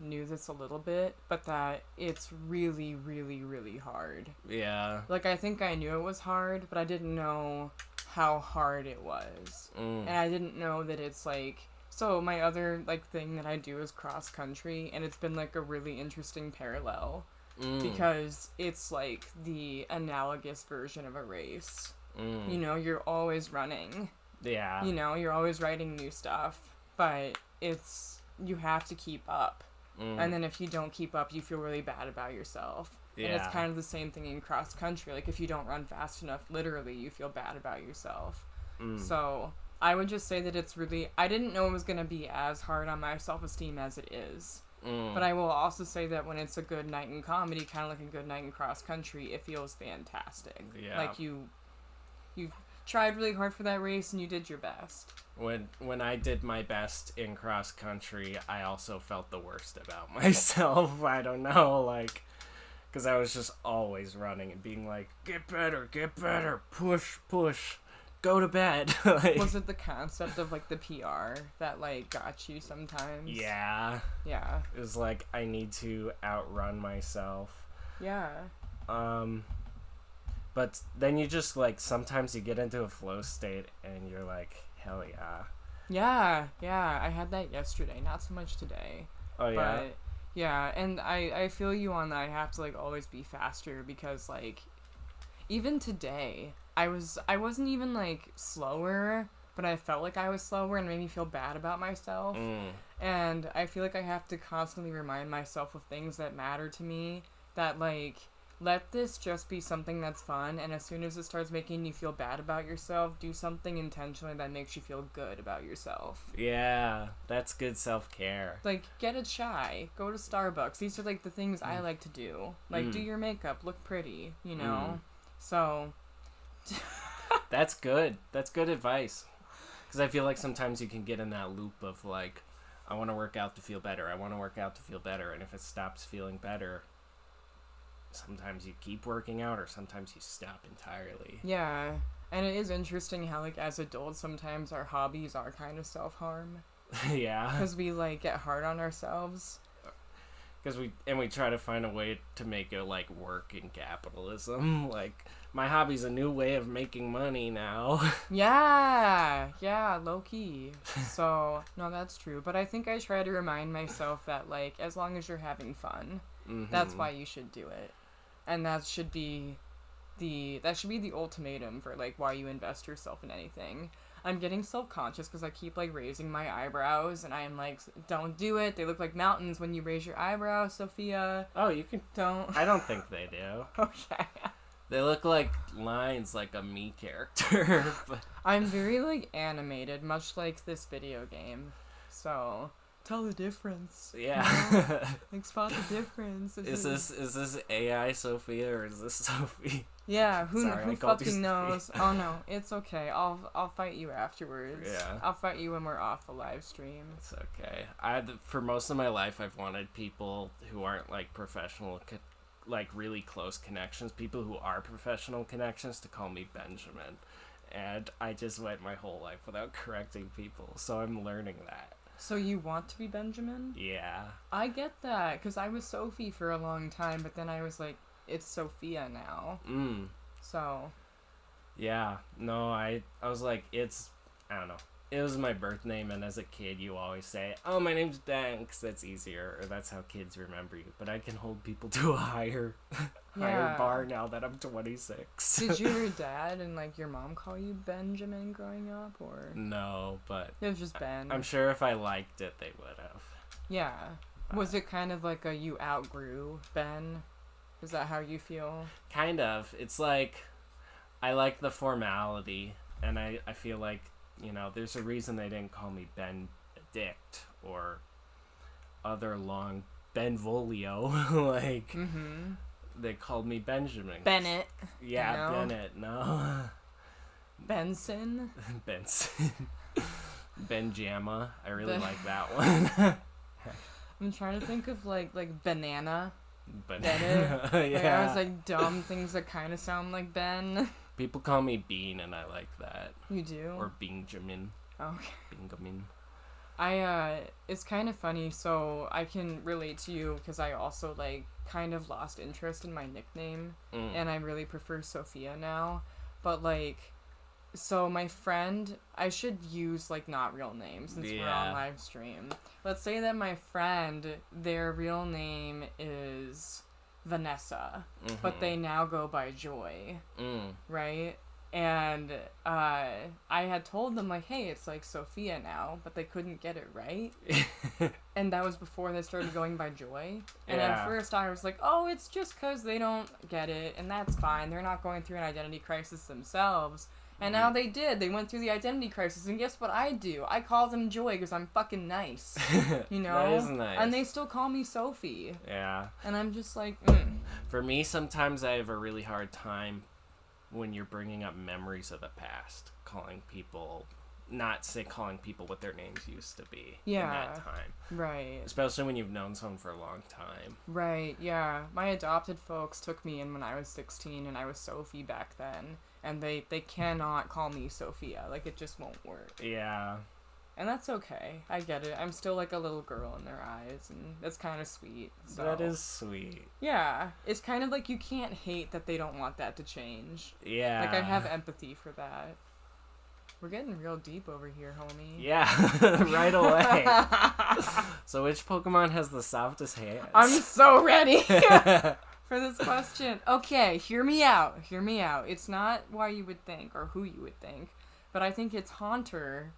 knew this a little bit, but that it's really, really, really hard. Yeah. Like, I think I knew it was hard, but I didn't know how hard it was. And I didn't know that it's, like... So, my other, like, thing that I do is cross-country, and it's been, like, a really interesting parallel. Because it's, like, the analogous version of a race. You know, you're always running. Yeah. You know, you're always writing new stuff. But you have to keep up. And then if you don't keep up, you feel really bad about yourself. Yeah. And it's kind of the same thing in cross country. Like, if you don't run fast enough, literally, you feel bad about yourself. So, I would just say that it's really... I didn't know it was going to be as hard on my self-esteem as it is. But I will also say that when it's a good night in comedy, kind of like a good night in cross country, it feels fantastic. Yeah. Like, you tried really hard for that race and you did your best. When I did my best in cross country, I also felt the worst about myself. I don't know, like, because I was just always running and being like, get better, push, go to bed. Like, was it the concept of, like, the PR that, like, got you sometimes? Yeah. Yeah. It was like, I need to outrun myself. Yeah. But then you just, like, sometimes you get into a flow state and you're like, hell yeah. Yeah, I had that yesterday, not so much today. Oh, yeah? But, yeah, and I feel you on that. I have to, like, always be faster because, like, even today, I wasn't even, like, slower, but I felt like I was slower and it made me feel bad about myself. And I feel like I have to constantly remind myself of things that matter to me, that, like... Let this just be something that's fun, and as soon as it starts making you feel bad about yourself, do something intentionally that makes you feel good about yourself. Yeah, that's good self-care. Like, get a chai, go to Starbucks. These are, like, the things I like to do. Like, do your makeup, look pretty, you know? So... That's good. That's good advice. Because I feel like sometimes you can get in that loop of, like, I want to work out to feel better, and if it stops feeling better... Sometimes you keep working out, or sometimes you stop entirely. Yeah, and it is interesting how, like, as adults, sometimes our hobbies are kind of self-harm. Yeah. Because we, like, get hard on ourselves. Because we try to find a way to make it, like, work in capitalism. Like, my hobby's a new way of making money now. Yeah, low-key. So, no, that's true. But I think I try to remind myself that, like, as long as you're having fun, that's why you should do it. And that should be the ultimatum for, like, why you invest yourself in anything. I'm getting self-conscious because I keep, like, raising my eyebrows, and I am like, don't do it. They look like mountains when you raise your eyebrows, Sophia. Oh, you can... Don't. I don't think they do. Okay. They look like lines like a me character. But... I'm very, like, animated, much like this video game. So... Tell the difference. Yeah. You know? Like, spot the difference. Is this AI Sophia or is this Sophie? Yeah, who fucking knows? Oh no, it's okay. I'll fight you afterwards. Yeah. I'll fight you when we're off the live stream. It's okay. For most of my life, I've wanted people who aren't, like, professional, like, really close connections, people who are professional connections, to call me Benjamin. And I just went my whole life without correcting people, so I'm learning that. So you want to be Benjamin? Yeah. I get that, because I was Sophie for a long time, but then I was like, it's Sophia now. So. Yeah. No, I was like, I don't know. It was my birth name, and as a kid, you always say, oh, my name's Ben, because that's easier, or that's how kids remember you. But I can hold people to a higher bar now that I'm 26. Did your dad and, like, your mom call you Benjamin growing up, or? No, but... It was just Ben. I'm sure if I liked it, they would have. Yeah. Was it kind of like a you outgrew Ben? Is that how you feel? Kind of. It's like, I like the formality, and I feel like, you know, there's a reason they didn't call me Benedict or other long Benvolio. Like, they called me Benjamin. Bennett. Yeah, no. Bennett, no. Benson. Benson. Benjama. I really like that one. I'm trying to think of, like banana. Banana. Bennett. Yeah. Like, I was like, dumb things that kind of sound like Ben. People call me Bean, and I like that. You do? Or Benjamin. Okay. Benjamin. It's kind of funny, so I can relate to you because I also, like, kind of lost interest in my nickname, and I really prefer Sophia now, but, like, so my friend, I should use, like, not real names since we're on live stream. Let's say that my friend, their real name is Vanessa, but they now go by Joy, right? And I had told them, like, hey, it's, like, Sophia now, but they couldn't get it right. And that was before they started going by Joy. And at first I was like, oh, it's just because they don't get it, and that's fine. They're not going through an identity crisis themselves. And now they did. They went through the identity crisis, and guess what I do? I call them Joy because I'm fucking nice. You know? That is nice. And they still call me Sophie. Yeah. And I'm just like, For me, sometimes I have a really hard time when you're bringing up memories of the past, calling people what their names used to be in that time. Right. Especially when you've known someone for a long time. Right, yeah. My adopted folks took me in when I was 16, and I was Sophie back then. And they cannot call me Sophia. Like, it just won't work. Yeah. And that's okay. I get it. I'm still, like, a little girl in their eyes, and that's kind of sweet. So. That is sweet. Yeah. It's kind of like you can't hate that they don't want that to change. Yeah. Like, I have empathy for that. We're getting real deep over here, homie. Yeah, right away. So which Pokemon has the softest hands? I'm so ready for this question. Okay, hear me out. Hear me out. It's not why you would think or who you would think, but I think it's Haunter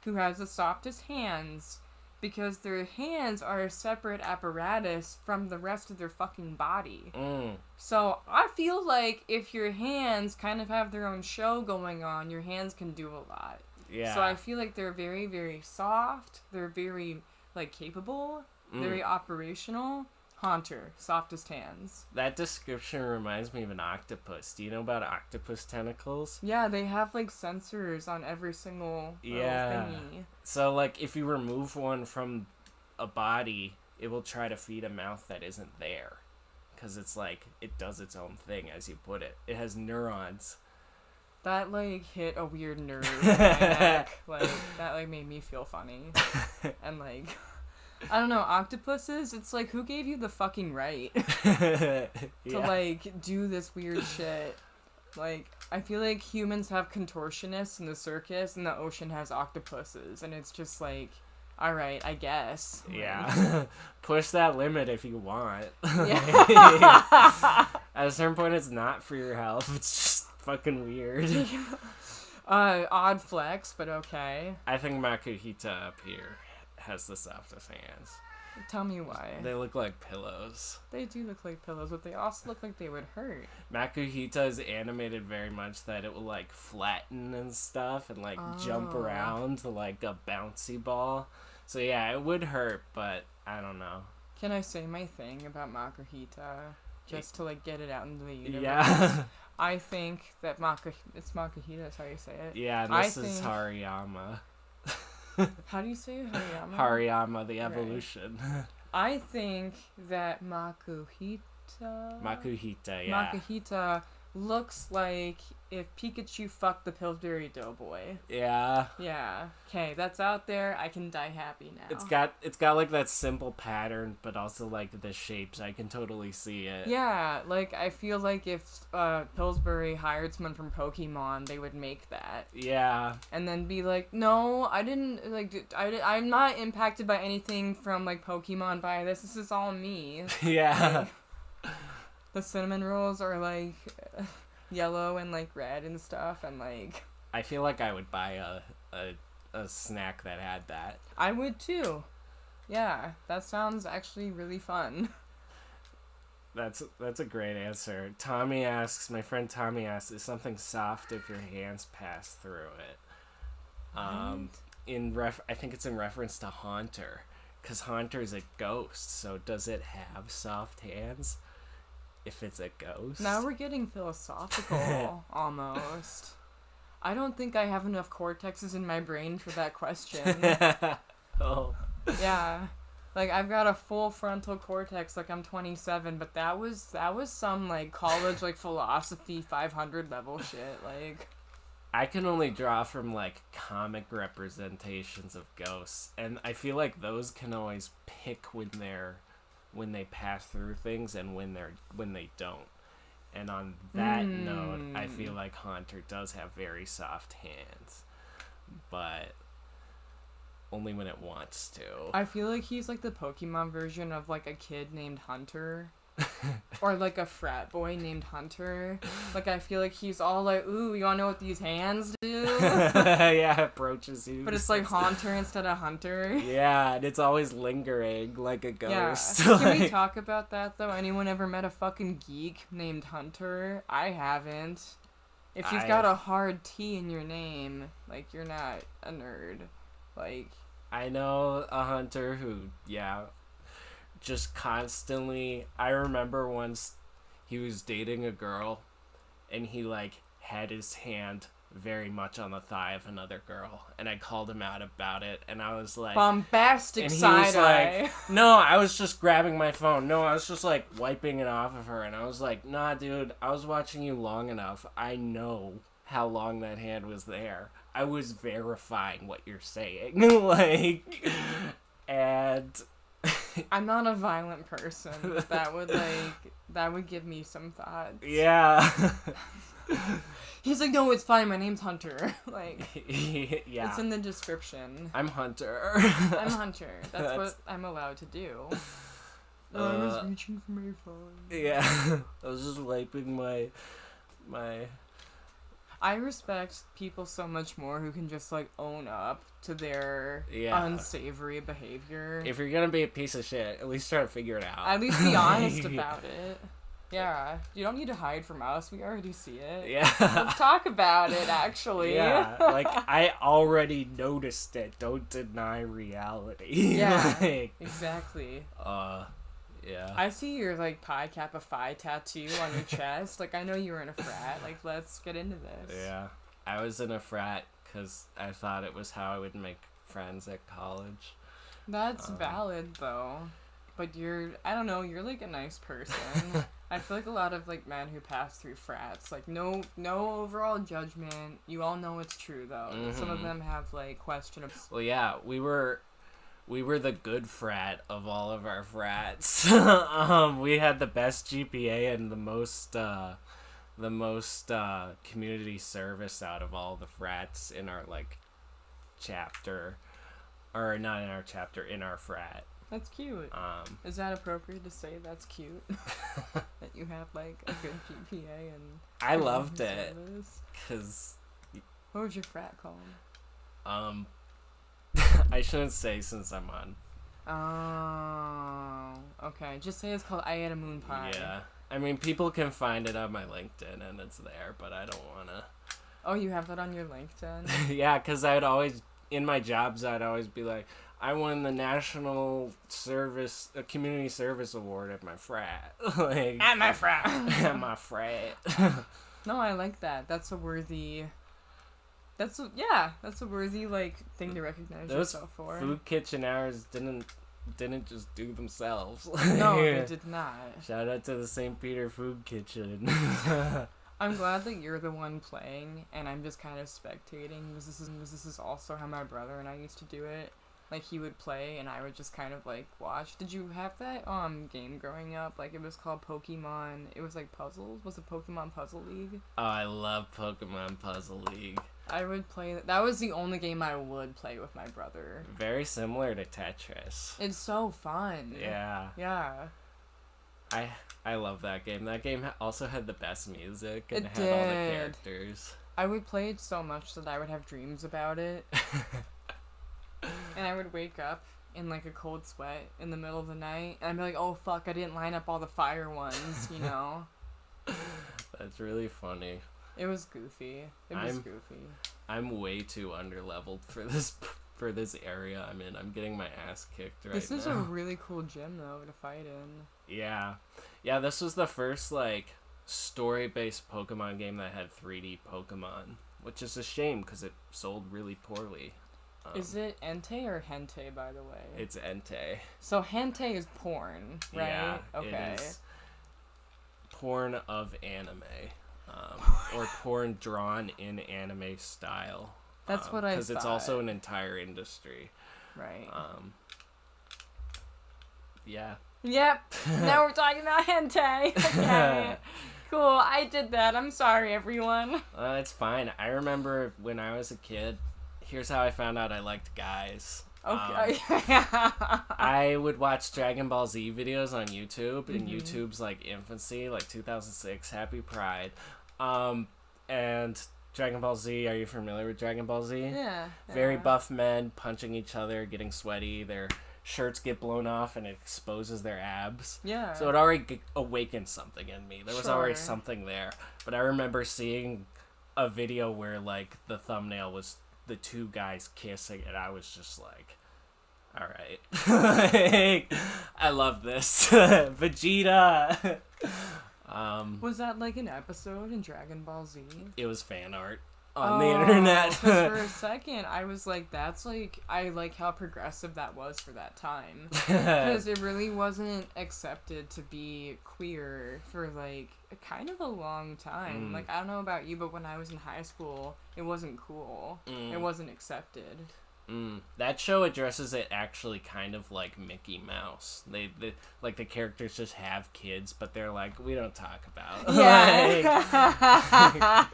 who has the softest hands because their hands are a separate apparatus from the rest of their fucking body. So I feel like if your hands kind of have their own show going on, your hands can do a lot. Yeah. So I feel like they're very, very soft. They're very, like, capable. Very operational. Haunter, softest hands. That description reminds me of an octopus. Do you know about octopus tentacles? Yeah, they have, like, sensors on every single little thingy. So, like, if you remove one from a body, it will try to feed a mouth that isn't there. Because it's, like, it does its own thing, as you put it. It has neurons. That, like, hit a weird nerve in my neck. Like, that, like, made me feel funny. And, like... I don't know, octopuses, it's like, who gave you the fucking right to, like, do this weird shit? Like, I feel like humans have contortionists in the circus, and the ocean has octopuses, and it's just like, alright, I guess. Yeah. Push that limit if you want. Yeah. At a certain point, it's not for your health, it's just fucking weird. Odd flex, but okay. I think Makuhita up here has the softest hands. Tell me why. They look like pillows. They do look like pillows, but they also look like they would hurt. Makuhita is animated very much that it will, like, flatten and stuff and, like, jump around like a bouncy ball. So yeah, it would hurt, but I don't know. Can I say my thing about Makuhita? Just to, like, get it out into the universe? Yeah. I think that it's Makuhita is how you say it. Yeah, this is Hariyama. How do you say it? Hariyama? Hariyama, the evolution. Right. I think that Makuhita, yeah. Makuhita looks like if Pikachu fucked the Pillsbury Doughboy. Yeah. Yeah. Okay, that's out there. I can die happy now. It's got like that simple pattern, but also like the shapes. I can totally see it. Yeah, like I feel like if Pillsbury hired someone from Pokemon, they would make that. Yeah. And then be like, no, I didn't, like, I'm not impacted by anything from, like, Pokemon by this. This is all me. Yeah. Like, the cinnamon rolls are, like, yellow and, like, red and stuff, and, like... I feel like I would buy a snack that had that. I would, too. Yeah, that sounds actually really fun. That's a great answer. My friend Tommy asks, is something soft if your hands pass through it? I think it's in reference to Haunter, because Haunter is a ghost, so does it have soft hands? If it's a ghost? Now we're getting philosophical, almost. I don't think I have enough cortexes in my brain for that question. Oh. Yeah. Like, I've got a full frontal cortex, like, I'm 27, but that was some, like, college, like, philosophy 500 level shit, like... I can only draw from like comic representations of ghosts, and I feel like those can always pick when they pass through things and when they don't. And on that note, I feel like Haunter does have very soft hands, but only when it wants to. I feel like he's like the Pokemon version of like a kid named Hunter. Or like a frat boy named Hunter. Like I feel like he's all like, ooh, you wanna know what these hands do? Yeah, approaches you. But it's like Haunter instead of Hunter. Yeah, and it's always lingering like a ghost. Yeah. Can we talk about that though? Anyone ever met a fucking geek named Hunter? I haven't. If you've got a hard T in your name, like you're not a nerd. Like I know a hunter who, just constantly. I remember once he was dating a girl, and he like had his hand very much on the thigh of another girl, and I called him out about it, and I was like, bombastic side eye. Like, no, I was just grabbing my phone. No, I was just like wiping it off of her, and I was like, nah, dude, I was watching you long enough. I know how long that hand was there. I was verifying what you're saying. Like, and I'm not a violent person. That would give me some thoughts. Yeah. He's like, no, it's fine. My name's Hunter. Like, yeah. It's in the description. I'm Hunter. I'm Hunter. That's what I'm allowed to do. I was reaching for my phone. Yeah. I was just wiping my. I respect people so much more who can just, like, own up to their unsavory behavior. If you're gonna be a piece of shit, at least try to figure it out. At least be honest about it. Yeah. You don't need to hide from us. We already see it. Yeah. Let's talk about it, actually. Yeah. Like, I already noticed it. Don't deny reality. Yeah. Like, exactly. Yeah. I see your, like, Pi Kappa Phi tattoo on your chest. Like, I know you were in a frat. Like, let's get into this. Yeah. I was in a frat because I thought it was how I would make friends at college. That's valid, though. But you're like a nice person. I feel like a lot of, like, men who pass through frats, like, no overall judgment. You all know it's true, though. Mm-hmm. Some of them have, like, questionable... Well, yeah, we were the good frat of all of our frats. We had the best GPA and the most community service out of all the frats in our, like, chapter. Or not in our chapter, in our frat. That's cute. Is that appropriate to say that's cute? That you have, like, a good GPA and... I loved it. Because... What was your frat called? I shouldn't say since I'm on. Oh, okay. Just say it's called I Ate a Moon Pie. Yeah. I mean, people can find it on my LinkedIn and it's there, but I don't want to. Oh, you have that on your LinkedIn? Yeah, because I'd always, in my jobs, I'd always be like, I won the National Community Service Award at my frat. Like, at my frat. At my frat. No, I like that. That's a worthy... That's a worthy, like, thing to recognize yourself for. Food kitchen hours didn't just do themselves. No, they did not. Shout out to the St. Peter Food Kitchen. I'm glad that you're the one playing, and I'm just kind of spectating, because this is also how my brother and I used to do it. Like, he would play, and I would just kind of, like, watch. Did you have that game growing up? Like, it was called Pokemon. It was, like, puzzles. Was it Pokemon Puzzle League? Oh, I love Pokemon Puzzle League. I would play... That was the only game I would play with my brother. Very similar to Tetris. It's so fun. Yeah. Yeah. I love that game. That game also had the best music and had all the characters. I would play it so much that I would have dreams about it. And I would wake up in, like, a cold sweat in the middle of the night. And I'd be like, oh, fuck, I didn't line up all the fire ones, you know? That's really funny. It was goofy. Goofy. I'm way too underleveled for this area I'm in. I'm getting my ass kicked right now. This is a really cool gym, though, to fight in. Yeah. Yeah, this was the first, like, story-based Pokemon game that had 3D Pokemon. Which is a shame, because it sold really poorly. Is it Entei or Hentei, by the way? It's Entei. So Hentei is porn, right? Yeah, okay. It is porn of anime. or porn drawn in anime style. That's what I thought. Because it's also an entire industry. Right. Yeah. Yep. Now we're talking about hentai. Okay. Cool. I did that. I'm sorry, everyone. It's fine. I remember when I was a kid, here's how I found out I liked guys. Okay. I would watch Dragon Ball Z videos on YouTube in YouTube's like infancy, like 2006, Happy Pride. And Dragon Ball Z, are you familiar with Dragon Ball Z? Yeah. Very buff men punching each other, getting sweaty, their shirts get blown off and it exposes their abs. Yeah. So it already awakened something in me. There was already something there. But I remember seeing a video where like the thumbnail was the two guys kissing and I was just like, all right. Like, I love this. Vegeta. Was that like an episode in Dragon Ball Z? It was fan art on the internet. 'Cause for a second, I was like, that's like, I like how progressive that was for that time. Because it really wasn't accepted to be queer for like kind of a long time. Like, I don't know about you, but when I was in high school, it wasn't cool. It wasn't accepted. That show addresses it actually kind of like Mickey Mouse. They like the characters just have kids, but they're like, we don't talk about. Yeah. Like,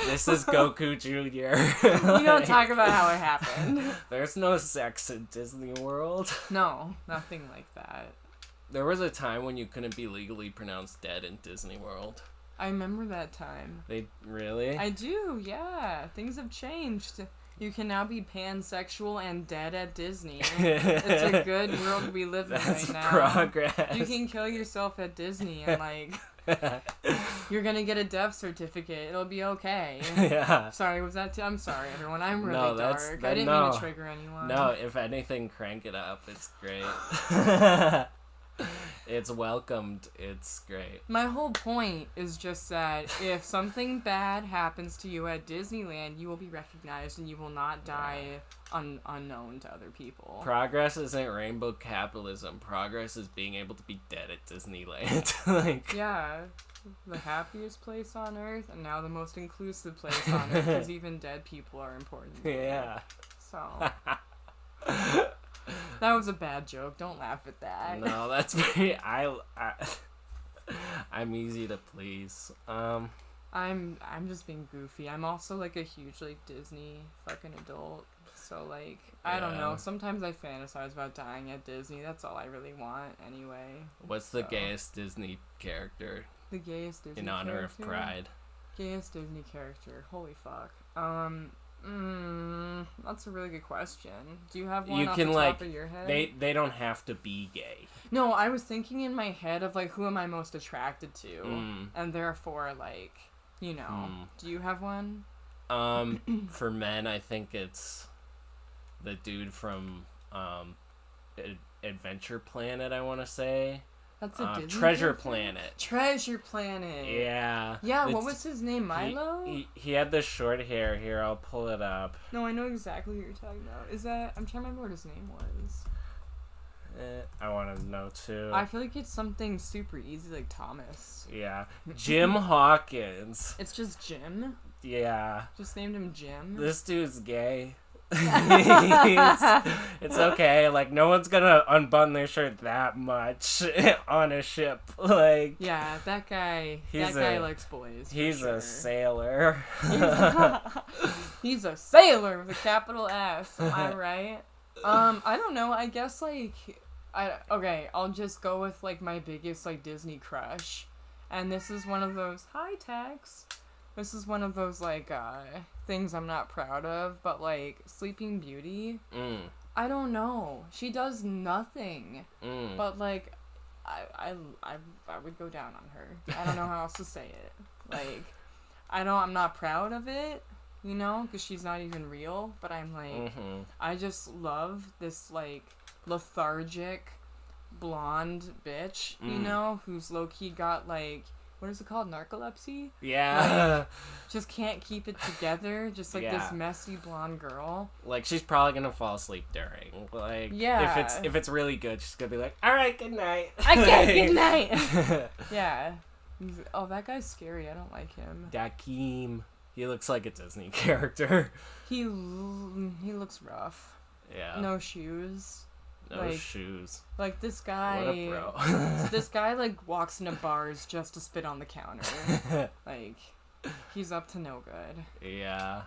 this is Goku Jr. We don't talk about how it happened. There's no sex in Disney World. No, nothing like that. There was a time when you couldn't be legally pronounced dead in Disney World. I remember that time. They really? I do, yeah. Things have changed. You can now be pansexual and dead at Disney. It's a good world we live in right now. Progress. You can kill yourself at Disney and, like, you're gonna get a death certificate. It'll be okay. Yeah. Sorry, was that I'm sorry, everyone. I'm really dark. I didn't mean to trigger anyone. No, if anything, crank it up. It's great. It's welcomed. It's great. My whole point is just that if something bad happens to you at Disneyland, you will be recognized and you will not die unknown to other people. Progress isn't rainbow capitalism. Progress is being able to be dead at Disneyland. Like, yeah, the happiest place on earth and now the most inclusive place on earth because even dead people are important. Yeah. So... That was a bad joke. Don't laugh at that. No, that's very... I'm easy to please. I'm just being goofy. I'm also like a huge like Disney fucking adult. So like I don't know. Sometimes I fantasize about dying at Disney. That's all I really want anyway. What's the gayest Disney character? The gayest Disney in honor character? of Pride. Gayest Disney character. Holy fuck. That's a really good question. Do you have one off the top of your head? They don't have to be gay. No, I was thinking in my head of like who am I most attracted to, and therefore like do you have one? For men, I think it's the dude from Adventure Planet. I want to say. That's a Disney Treasure character? Planet. Treasure Planet. Yeah. Yeah, what was his name? Milo? He had the short hair. Here, I'll pull it up. No, I know exactly who you're talking about. Is that... I'm trying to remember what his name was. I want to know, too. I feel like it's something super easy, like Thomas. Yeah. Jim Hawkins. It's just Jim? Yeah. Just named him Jim? This dude's gay. It's okay, like no one's gonna unbutton their shirt that much on a ship. Like, yeah, that guy likes boys. He's a sailor. He's a sailor with a capital S. Am I right? I don't know. I guess like I'll just go with like my biggest like Disney crush, and this is one of those This is one of those like things I'm not proud of, but like Sleeping Beauty. I don't know. She does nothing. But like I would go down on her. I don't know how else to say it. Like I'm not proud of it, because she's not even real, but I'm like I just love this like lethargic blonde bitch, who's low-key got like what is it called? Narcolepsy? Yeah. Like, just can't keep it together. Just like this messy blonde girl. Like she's probably gonna fall asleep during. Like if it's really good, she's gonna be like, all right, good night. Okay, good night. Yeah. Oh, that guy's scary. I don't like him. Dakeem. He looks like a Disney character. He looks rough. Yeah. No shoes. No shoes. Like, this guy... What a bro. This guy, like, walks into bars just to spit on the counter. Like, he's up to no good. Yeah.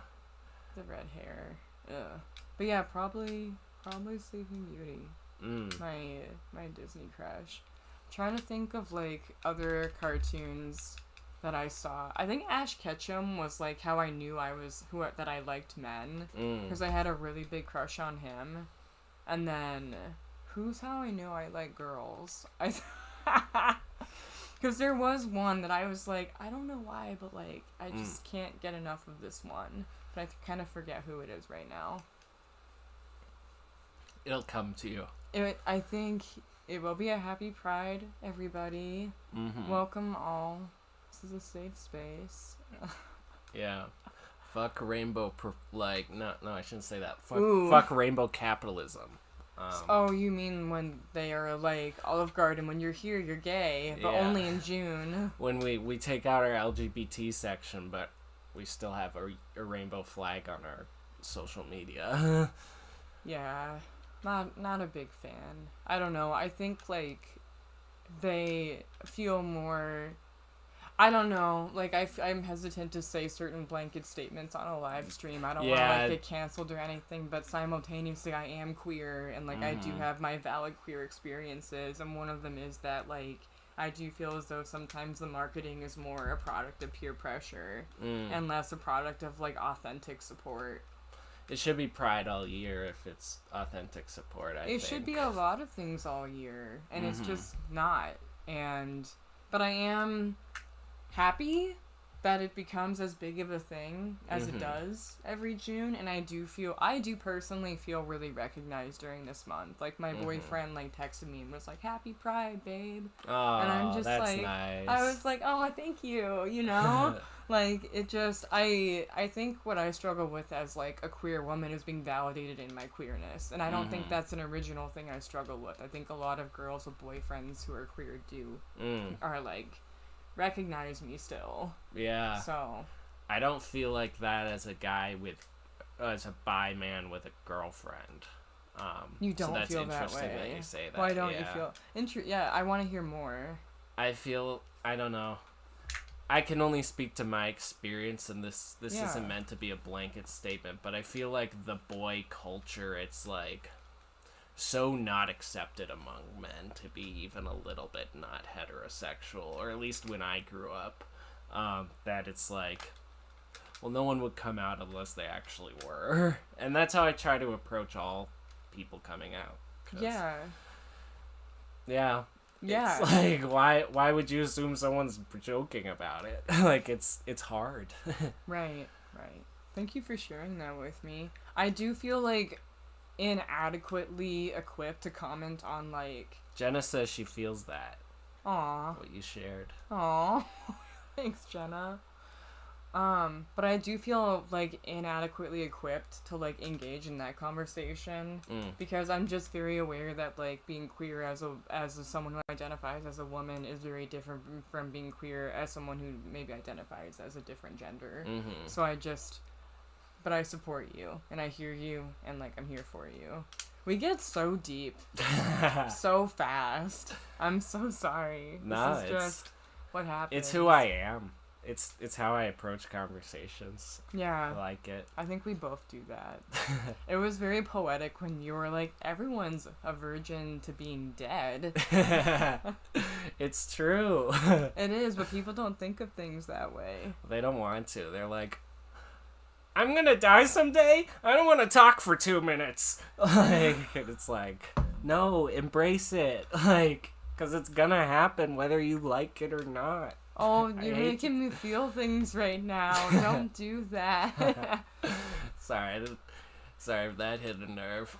The red hair. Ugh. But yeah, probably Sleeping Beauty. My Disney crush. Trying to think of, like, other cartoons that I saw. I think Ash Ketchum was, like, how I knew that I liked men. Because I had a really big crush on him. And then, who's how I knew I like girls? Because there was one that I was like, I don't know why, but, like, I just can't get enough of this one. But I kind of forget who it is right now. It'll come to you. I think it will be a happy Pride, everybody. Welcome all. This is a safe space. Yeah. Fuck rainbow, no, I shouldn't say that. Fuck rainbow capitalism. Oh, you mean when they are like, Olive Garden, when you're here, you're gay, but only in June. When we take out our LGBT section, but we still have a rainbow flag on our social media. Yeah, not a big fan. I don't know. I think, like, they feel more... I don't know. Like, I'm hesitant to say certain blanket statements on a live stream. I don't want to, like, get canceled or anything, but simultaneously I am queer, and, like, I do have my valid queer experiences, and one of them is that, like, I do feel as though sometimes the marketing is more a product of peer pressure and less a product of, like, authentic support. It should be Pride all year if it's authentic support, I think. It should be a lot of things all year, and it's just not. But I am happy that it becomes as big of a thing as it does every June, and I do personally feel really recognized during this month. Like, my boyfriend, like, texted me and was like, "Happy Pride, babe." Oh, and I'm just that's like, nice. I was like, "Oh, thank you," you know? Like, it just, I think what I struggle with as, like, a queer woman is being validated in my queerness, and I don't think that's an original thing I struggle with. I think a lot of girls with boyfriends who are queer are, like, recognize me still. Yeah. So I don't feel like that as a bi man with a girlfriend. You don't so that's feel that interesting way. that you say that. Why don't you feel? Yeah, I want to hear more. I don't know. I can only speak to my experience, and this isn't meant to be a blanket statement, but I feel like the boy culture, it's like so not accepted among men to be even a little bit not heterosexual, or at least when I grew up, that it's like, well, no one would come out unless they actually were. And that's how I try to approach all people coming out. Yeah. It's like, why would you assume someone's joking about it? Like, it's hard. Right. Thank you for sharing that with me. I do feel like inadequately equipped to comment on, like... Jenna says she feels that. Aww. What you shared. Aww. Thanks, Jenna. But I do feel, like, inadequately equipped to, like, engage in that conversation. Because I'm just very aware that, like, being queer as someone who identifies as a woman is very different from being queer as someone who maybe identifies as a different gender. So but I support you, and I hear you, and, like, I'm here for you. We get so deep so fast. I'm so sorry. No, this is just what happens. It's who I am. It's how I approach conversations. Yeah. I like it. I think we both do that. It was very poetic when you were like, everyone's a virgin to being dead. It's true. It is, but people don't think of things that way. They don't want to. They're like, I'm gonna die someday? I don't want to talk for 2 minutes. Like, it's like, no, embrace it. Like, because it's gonna happen whether you like it or not. Oh, you're making me feel things right now. Don't do that. Sorry. Sorry if that hit a nerve.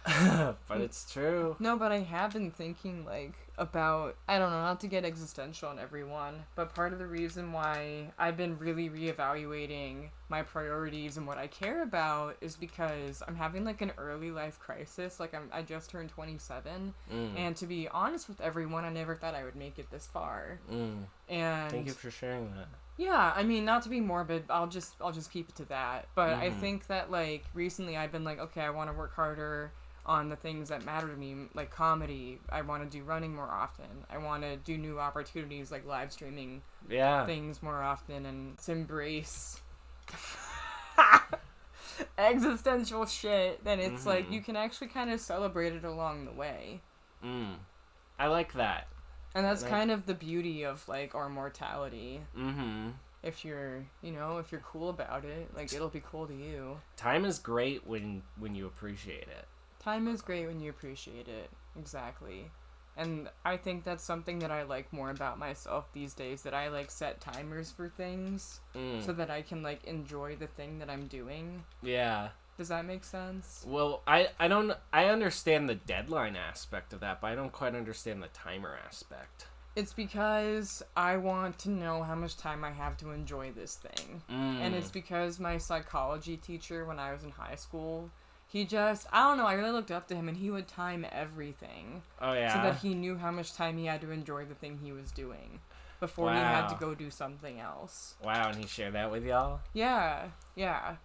But it's true. No, but I have been thinking, like, about, I don't know, not to get existential on everyone, but part of the reason why I've been really reevaluating my priorities and what I care about is because I'm having, like, an early life crisis. Like, I just turned 27, and to be honest with everyone, I never thought I would make it this far. And thank you for sharing that. Yeah, I mean, not to be morbid, I'll just keep it to that. But I think that, like, recently I've been like, okay, I want to work harder on the things that matter to me, like comedy. I want to do running more often. I want to do new opportunities, like live streaming things more often, and to embrace existential shit. Then it's like, you can actually kind of celebrate it along the way. I like that. And that's kind of the beauty of, like, our mortality. If you're, if you're cool about it, like, it'll be cool to you. Time is great when you appreciate it. Time is great when you appreciate it. Exactly. And I think that's something that I like more about myself these days, that I, like, set timers for things so that I can, like, enjoy the thing that I'm doing. Yeah. Does that make sense? Well, I understand the deadline aspect of that, but I don't quite understand the timer aspect. It's because I want to know how much time I have to enjoy this thing. And it's because my psychology teacher, when I was in high school, he just, I don't know, I really looked up to him, and he would time everything. Oh, yeah? So that he knew how much time he had to enjoy the thing he was doing before he had to go do something else. Wow, and he shared that with y'all? Yeah.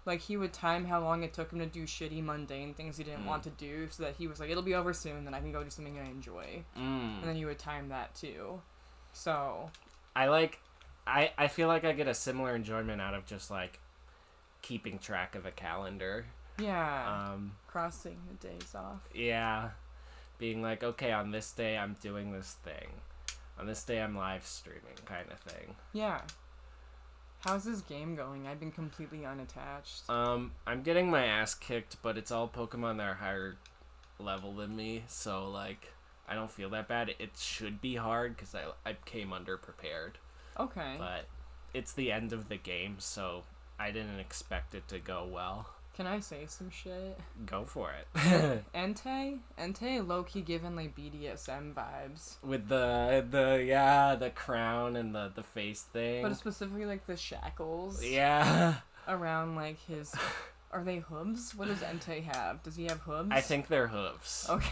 Like, he would time how long it took him to do shitty, mundane things he didn't want to do, so that he was like, it'll be over soon, then I can go do something I enjoy. And then you would time that, too. So... I feel like I get a similar enjoyment out of just, like, keeping track of a calendar. Yeah. Crossing the days off. Yeah. Being like, okay, on this day I'm doing this thing. On this day I'm live streaming, kind of thing. Yeah. How's this game going? I've been completely unattached. I'm getting my ass kicked, but it's all Pokemon that are higher level than me, so, like, I don't feel that bad. It should be hard, because I came underprepared. Okay. But it's the end of the game, so I didn't expect it to go well. Can I say some shit? Go for it. Entei low-key giving, like, BDSM vibes. With the crown and the face thing. But specifically, like, the shackles. Yeah. Around, like, his... Are they hooves? What does Entei have? Does he have hooves? I think they're hooves. Okay.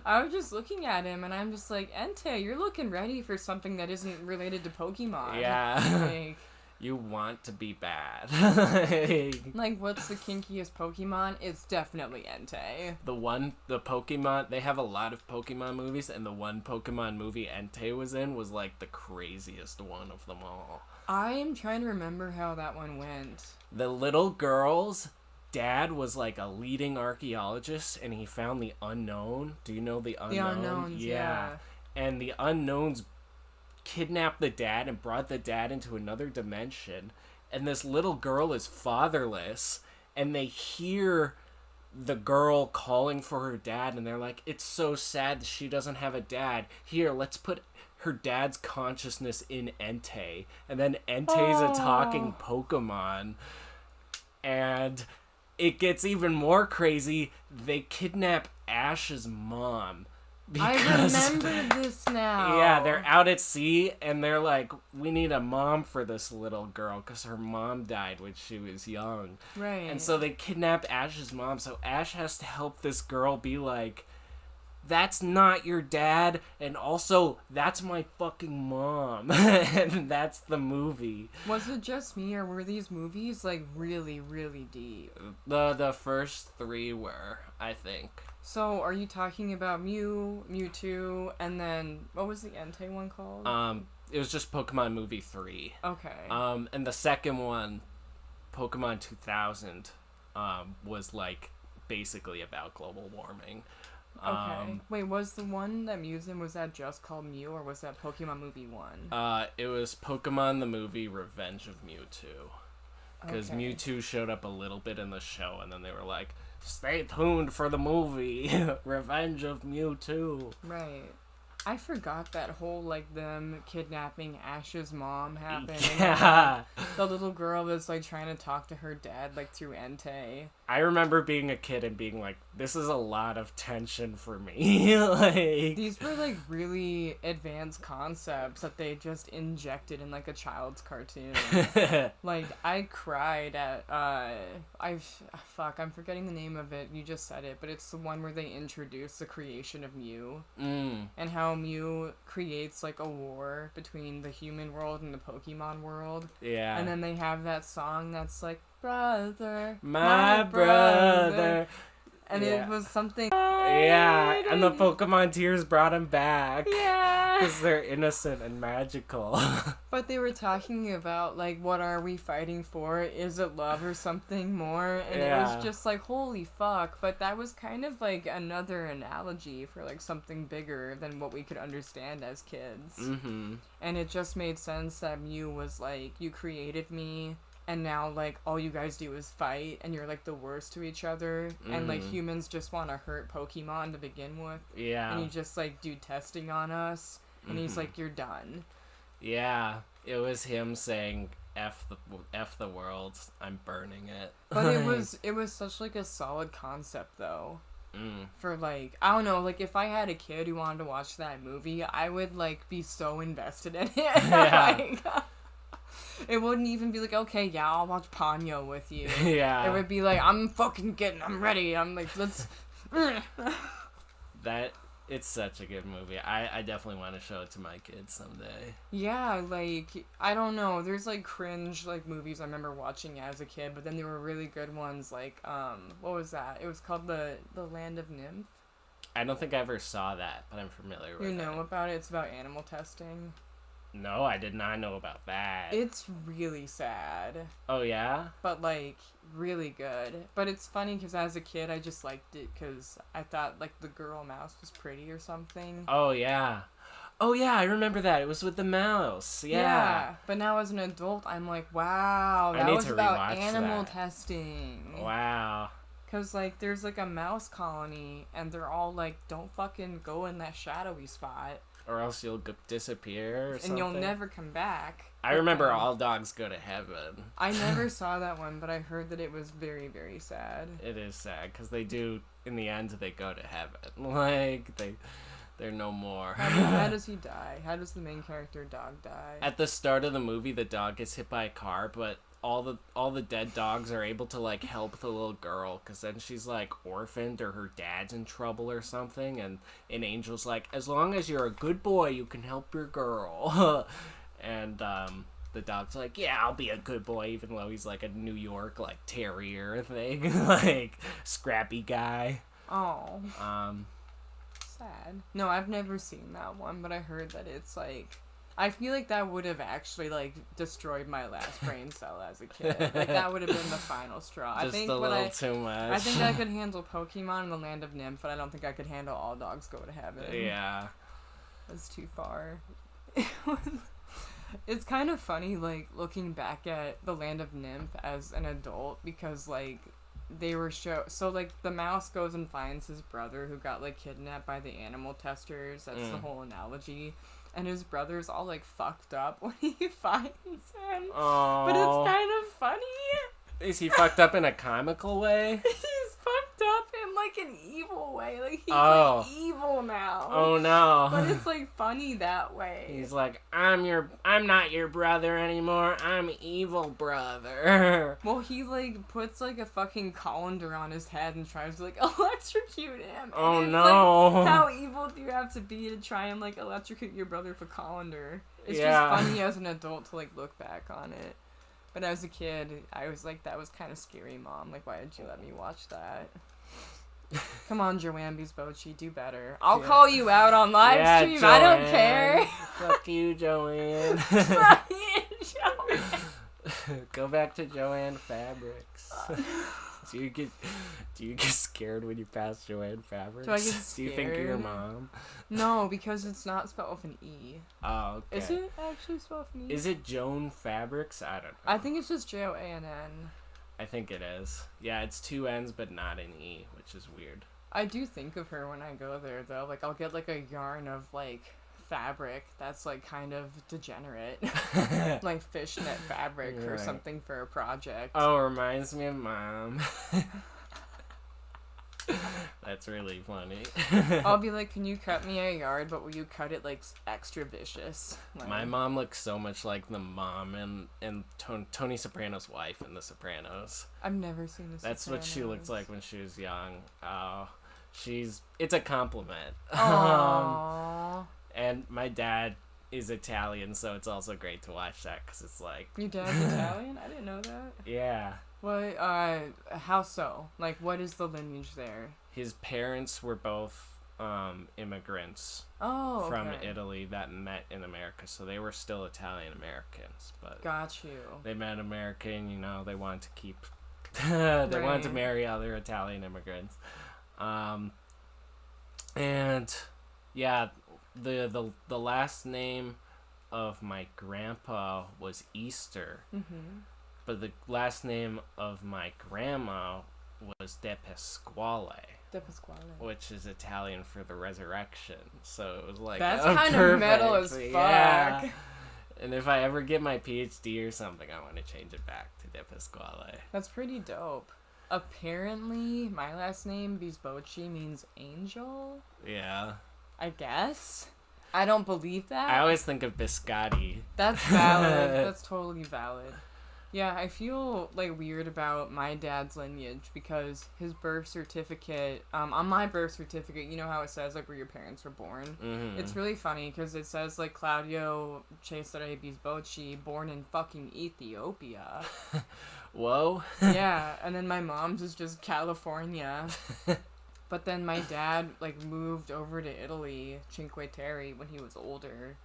I was just looking at him, and I'm just like, Entei, you're looking ready for something that isn't related to Pokemon. Yeah. Like... You want to be bad. Like, what's the kinkiest Pokemon? It's definitely Entei. The Pokemon, they have a lot of Pokemon movies, and the one Pokemon movie Entei was in was, like, the craziest one of them all. I am trying to remember how that one went. The little girl's dad was, like, a leading archaeologist, and he found the unknown. Do you know the unknown? The unknowns, yeah. And the unknowns kidnapped the dad and brought the dad into another dimension, and this little girl is fatherless, and they hear the girl calling for her dad, and they're like, it's so sad that she doesn't have a dad. Here, let's put her dad's consciousness in Entei, and then Entei's a talking Pokemon, and it gets even more crazy. They kidnap Ash's mom. Because, I remember this now. Yeah, they're out at sea, and they're like, we need a mom for this little girl, because her mom died when she was young. Right. And so they kidnap Ash's mom, so Ash has to help this girl be like, that's not your dad, and also, that's my fucking mom. And that's the movie. Was it just me, or were these movies, like, really, really deep? The first three were, I think. So, are you talking about Mew, Mewtwo, and then, what was the Entei one called? It was just Pokemon Movie 3. Okay. And the second one, Pokemon 2000, was, like, basically about global warming. Okay. Wait, was the one that Mew's in, was that just called Mew, or was that Pokemon Movie 1? It was Pokemon the movie Revenge of Mewtwo. Because Mewtwo showed up a little bit in the show, and then they were like, stay tuned for the movie, Revenge of Mewtwo. Right. I forgot that whole, like, them kidnapping Ash's mom happened. Yeah. And, like, the little girl was, like, trying to talk to her dad, like, through Entei. I remember being a kid and being like, this is a lot of tension for me. Like, these were like really advanced concepts that they just injected in like a child's cartoon. Like, I cried at I'm forgetting the name of it. You just said it, but it's the one where they introduce the creation of Mew and how Mew creates like a war between the human world and the Pokemon world. Yeah. And then they have that song that's like, brother, my brother. And it was something. Yeah, and the Pokemon tears brought him back. Yeah. Because they're innocent and magical. But they were talking about, like, what are we fighting for? Is it love or something more? And it was just like, holy fuck. But that was kind of like another analogy for, like, something bigger than what we could understand as kids. Mm-hmm. And it just made sense that Mew was like, you created me. And now, like, all you guys do is fight, and you're, like, the worst to each other. Mm-hmm. And, like, humans just want to hurt Pokemon to begin with. Yeah. And you just, like, do testing on us. And he's like, you're done. Yeah. It was him saying, F the world. I'm burning it. But it was such, like, a solid concept, though. For, like, I don't know, like, if I had a kid who wanted to watch that movie, I would, like, be so invested in it. Yeah. Like, it wouldn't even be like, okay, yeah, I'll watch Ponyo with you. Yeah. It would be like, I'm ready. I'm like, let's... It's such a good movie. I definitely want to show it to my kids someday. Yeah, like, I don't know. There's, like, cringe, like, movies I remember watching as a kid, but then there were really good ones, like, what was that? It was called The Land of Nymph. I don't think I ever saw that, but I'm familiar with it. You know about it? It's about animal testing. No, I did not know about that. It's really sad. Oh, yeah? But, like, really good. But it's funny because as a kid, I just liked it because I thought, like, the girl mouse was pretty or something. Oh, yeah. Oh, yeah, I remember that. It was with the mouse. Yeah. But now as an adult, I'm like, wow, that was about animal testing. Wow. Because, like, there's, like, a mouse colony, and they're all like, don't fucking go in that shadowy spot. Or else you'll disappear or something. And you'll never come back. I remember All Dogs Go to Heaven. I never saw that one, but I heard that it was very, very sad. It is sad, because they do, in the end, they go to heaven. Like, they're no more. How does he die? How does the main character dog die? At the start of the movie, the dog gets hit by a car, but all the dead dogs are able to, like, help the little girl, because then she's, like, orphaned or her dad's in trouble or something, and Angel's like, as long as you're a good boy, you can help your girl. And the dog's like, yeah, I'll be a good boy, even though he's, like, a New York, like, terrier thing. Like, scrappy guy. Oh. Sad. No, I've never seen that one, but I heard that it's, like... I feel like that would have actually, like, destroyed my last brain cell as a kid. Like, that would have been the final straw. Just a little too much. I think I could handle Pokemon and the Land of Nymph, but I don't think I could handle All Dogs Go to Heaven. Yeah. That's too far. It's kind of funny, like, looking back at the Land of Nymph as an adult, because, like, they were so, like, the mouse goes and finds his brother who got, like, kidnapped by the animal testers. That's the whole analogy. And his brother's all, like, fucked up when he finds him. Aww. But it's kind of funny. Is he fucked up in a comical way? He's fucked up in, like, an evil way. Like, he's, like, evil now. Oh, no. But it's, like, funny that way. He's like, I'm not your brother anymore. I'm evil brother. Well, he, like, puts, like, a fucking colander on his head and tries to, like, electrocute him. Oh, and no. Like, how evil do you have to be to try and, like, electrocute your brother with a colander? It's just funny as an adult to, like, look back on it. But as a kid, I was like, that was kind of scary, Mom. Like, why did you let me watch that? Come on, Joanne Bisbocci, do better. I'll call you out on live stream. Joanne. I don't care. Fuck you, Joanne. Fuck you, Joanne. Go back to Joanne Fabrics. Do you get scared when you pass Joanne Fabrics? Do I get scared? Do you think you're your mom? No, because it's not spelled with an E. Oh, okay. Is it actually spelled with an E? Is it Joan Fabrics? I don't know. I think it's just Joann. I think it is. Yeah, it's 2 N's but not an E, which is weird. I do think of her when I go there, though. Like, I'll get, like, a yarn of, like, fabric that's, like, kind of degenerate. Like fishnet fabric or something for a project. Oh, reminds me of Mom. That's really funny. I'll be like, can you cut me a yard, but will you cut it like extra vicious? Like, my mom looks so much like the mom and Tony Soprano's wife in The Sopranos. I've never seen this. That's what she looked like when she was young. It's a compliment. Aww. And my dad is Italian, so it's also great to watch that because it's like... Your dad's Italian? I didn't know that. Yeah. What, how so? Like, what is the lineage there? His parents were both immigrants from Italy that met in America, so they were still Italian Americans. But got you. They met American, they wanted to keep... they wanted to marry other Italian immigrants. And, yeah... The last name of my grandpa was Easter, but the last name of my grandma was De Pasquale. De Pasquale. Which is Italian for the resurrection. So it was like... That's kind of metal as fuck. Yeah. And if I ever get my PhD or something, I want to change it back to De Pasquale. That's pretty dope. Apparently, my last name, Bisbocci, means angel. Yeah. I guess. I don't believe that. I always think of biscotti. That's valid. That's totally valid. Yeah, I feel like weird about my dad's lineage because his birth certificate, on my birth certificate, you know how it says like where your parents were born? Mm-hmm. It's really funny because it says like Claudio Cesare Bisbocci, born in fucking Ethiopia. Whoa. Yeah, and then my mom's is just California. But then my dad, like, moved over to Italy, Cinque Terre, when he was older.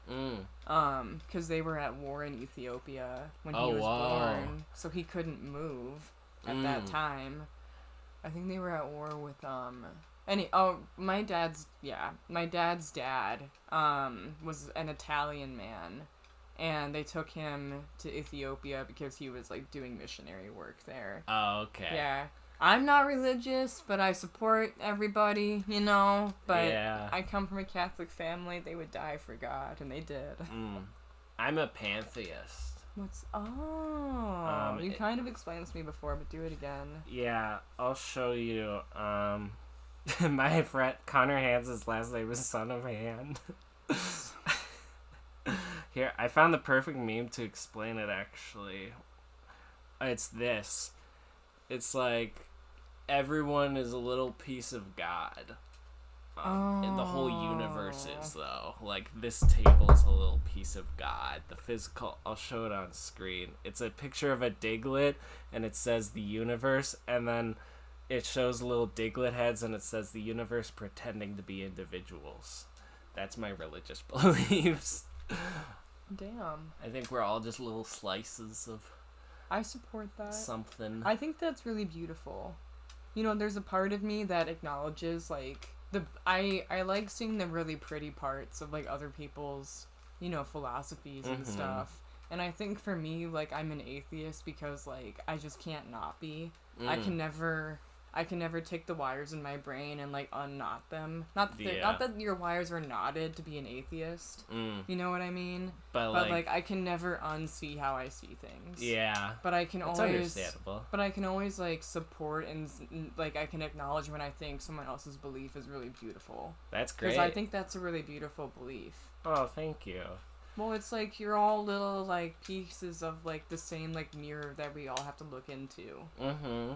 Because they were at war in Ethiopia when he was born. So he couldn't move at that time. I think they were at war with, my dad's dad, was an Italian man. And they took him to Ethiopia because he was, like, doing missionary work there. Oh, okay. Yeah. I'm not religious, but I support everybody, But yeah. I come from a Catholic family. They would die for God, and they did. I'm a pantheist. You kind of explained this to me before, but do it again. Yeah, I'll show you. My friend Connor Hans's last name is Son of Hand. Here, I found the perfect meme to explain it, actually. It's this. It's like everyone is a little piece of God. And the whole universe is, though. Like, this table's a little piece of God. The physical... I'll show it on screen. It's a picture of a Diglett, and it says the universe, and then it shows little Diglett heads, and it says the universe pretending to be individuals. That's my religious beliefs. Damn. I think we're all just little slices of... I support that. Something. I think that's really beautiful. There's a part of me that acknowledges, like, I like seeing the really pretty parts of, like, other people's, philosophies and stuff. And I think for me, like, I'm an atheist because, like, I just can't not be. I can never take the wires in my brain and, like, unknot them. Not that your wires are knotted to be an atheist. You know what I mean? But like, I can never unsee how I see things. Yeah. But I can always... understandable. But I can always, like, support and, like, I can acknowledge when I think someone else's belief is really beautiful. That's great. Because I think that's a really beautiful belief. Oh, thank you. Well, it's like you're all little, like, pieces of, like, the same, like, mirror that we all have to look into. Mm-hmm.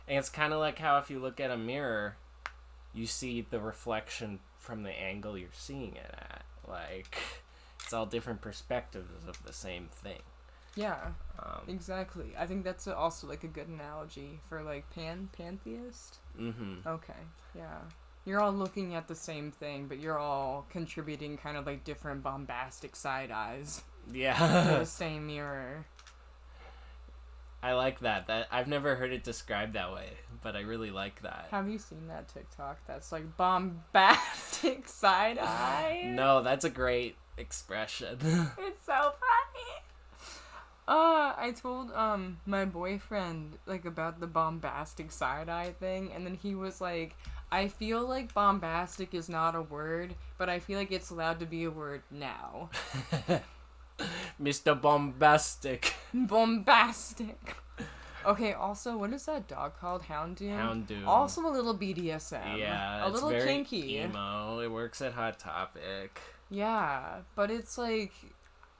And it's kind of like how if you look at a mirror, you see the reflection from the angle you're seeing it at. Like, it's all different perspectives of the same thing. Yeah, exactly. I think that's also, like, a good analogy for, like, pantheist. Mm-hmm. Okay, yeah. You're all looking at the same thing, but you're all contributing kind of, like, different bombastic side eyes. Yeah. To the same mirror. I like that. I've never heard it described that way, but I really like that. Have you seen that TikTok that's like bombastic side eye? No, that's a great expression. It's so funny. I told my boyfriend like about the bombastic side eye thing, and then he was like, I feel like bombastic is not a word, but I feel like it's allowed to be a word now. Mr. Bombastic. Bombastic. Okay, also, what is that dog called? Houndoom? Houndoom. Also a little BDSM. Yeah, a little very kinky. emo. It works at Hot Topic. Yeah, but it's like,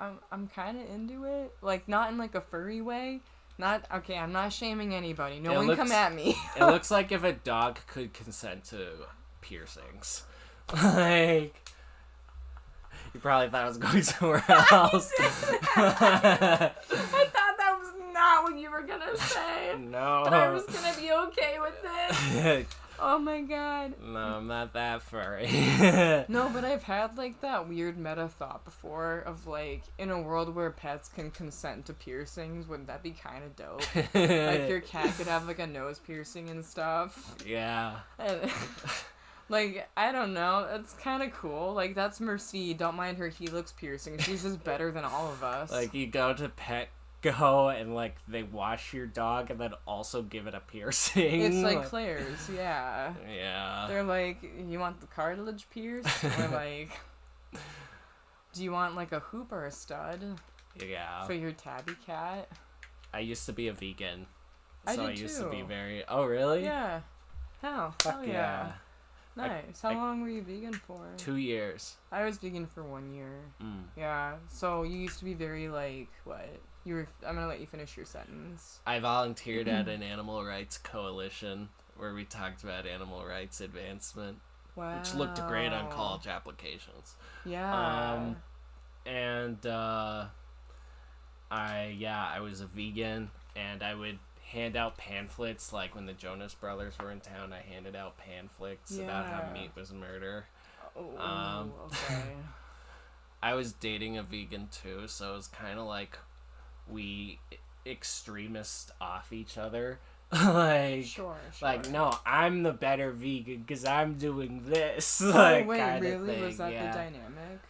I'm kind of into it. Like, not in like a furry way. Okay, I'm not shaming anybody. No one come at me. It looks like if a dog could consent to piercings. Like, you probably thought I was going somewhere else. I thought that was not what you were gonna say. No. But I was gonna be okay with it. Oh my god. No, I'm not that furry. No, but I've had like that weird meta thought before of like, in a world where pets can consent to piercings, wouldn't that be kind of dope? Like your cat could have like a nose piercing and stuff. Yeah. Like, I don't know, it's kind of cool. Like, that's Mercy, don't mind her helix piercing. She's just better than all of us. Like, you go to Petco and, like, they wash your dog and then also give it a piercing. It's like Claire's, yeah. Yeah. They're like, you want the cartilage pierced? Or like, do you want, like, a hoop or a stud? Yeah. For your tabby cat? I used to be a vegan. So I used to be very... Oh, really? Yeah. Hell yeah. Nice. How long were you vegan for? 2 years. I was vegan for 1 year. Yeah. So you used to be very like what? I'm gonna let you finish your sentence. I volunteered at an animal rights coalition where we talked about animal rights advancement. Wow. Which looked great on college applications. Yeah. I was a vegan and I would hand out pamphlets, like when the Jonas Brothers were in town, I handed out pamphlets about how meat was murder. Okay. I was dating a vegan too, so it was kind of like we extremist off each other. Like, sure. Like, no, I'm the better vegan because I'm doing this. Like, wait, really? Was that the dynamic?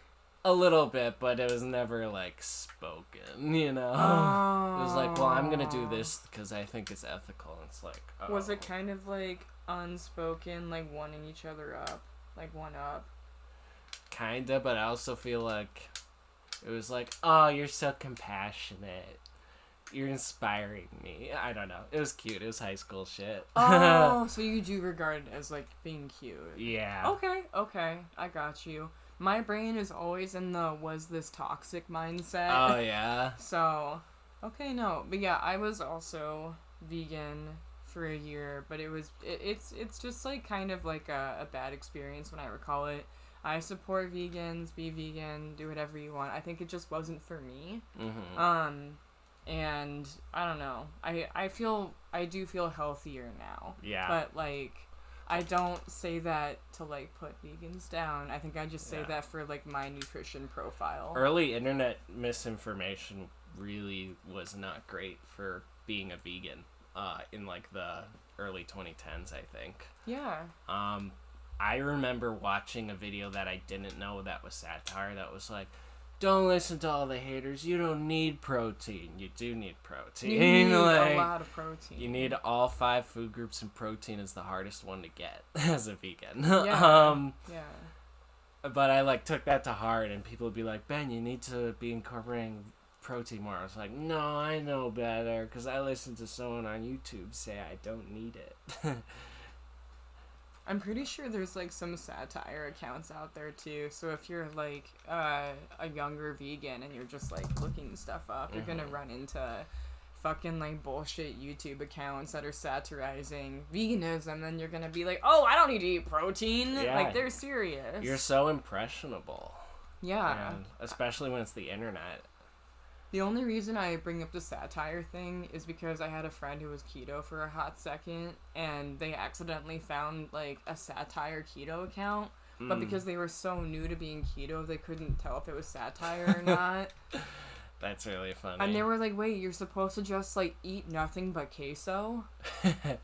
A little bit, but it was never, like, spoken, you know? It was like, well, I'm gonna do this because I think it's ethical. And it's like, oh. Was it kind of, like, unspoken, like, wanting each other up? Like, one up? Kinda, but I also feel like it was like, oh, you're so compassionate. You're inspiring me. I don't know. It was cute. It was high school shit. Oh, so you do regard it as, like, being cute. Yeah. Okay. I got you. My brain is always in the was this toxic mindset. Oh, yeah? So, okay, no. But yeah, I was also vegan for a year, but it's just like kind of like a bad experience when I recall it. I support vegans, be vegan, do whatever you want. I think it just wasn't for me. Mm-hmm. And I don't know. I do feel healthier now. Yeah. But like, I don't say that to, like, put vegans down. I think I just say that for, like, my nutrition profile. Early internet misinformation really was not great for being a vegan in, like, the early 2010s, I think. Yeah. I remember watching a video that I didn't know that was satire that was like, don't listen to all the haters. You don't need protein. You do need protein. You need a lot of protein. You need all 5 food groups, and protein is the hardest one to get as a vegan. Yeah. But I, like, took that to heart, and people would be like, Ben, you need to be incorporating protein more. I was like, no, I know better, because I listened to someone on YouTube say I don't need it. I'm pretty sure there's, like, some satire accounts out there, too. So if you're, like, a younger vegan and you're just, like, looking stuff up, you're gonna run into fucking, like, bullshit YouTube accounts that are satirizing veganism, then you're gonna be like, oh, I don't need to eat protein. Yeah. Like, they're serious. You're so impressionable. Yeah. And especially when it's the internet. The only reason I bring up the satire thing is because I had a friend who was keto for a hot second, and they accidentally found, like, a satire keto account, but because they were so new to being keto, they couldn't tell if it was satire or not. That's really funny. And they were like, wait, you're supposed to just, like, eat nothing but queso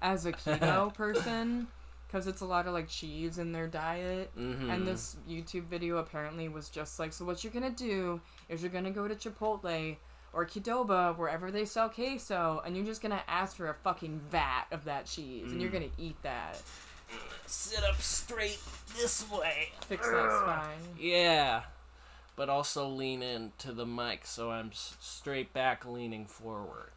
as a keto person? Because it's a lot of, like, cheese in their diet. Mm-hmm. And this YouTube video apparently was just like, so what you're gonna do is you're gonna go to Chipotle or Qdoba, wherever they sell queso, and you're just gonna ask for a fucking vat of that cheese, and you're gonna eat that. Sit up straight this way. Fix that spine. Yeah. But also lean into the mic so I'm straight back leaning forward.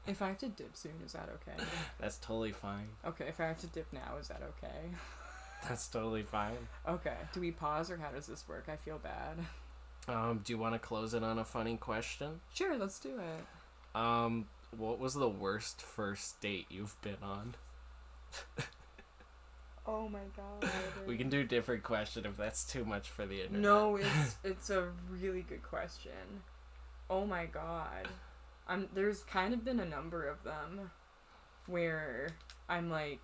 If I have to dip soon, is that okay? That's totally fine. Okay, if I have to dip now, is that okay? That's totally fine. Okay. Do we pause or how does this work? I feel bad. Do you want to close it on a funny question? Sure, let's do it. What was the worst first date you've been on? Oh my god. We can do a different question if that's too much for the internet. No, it's a really good question. Oh my god. There's kind of been a number of them where I'm like,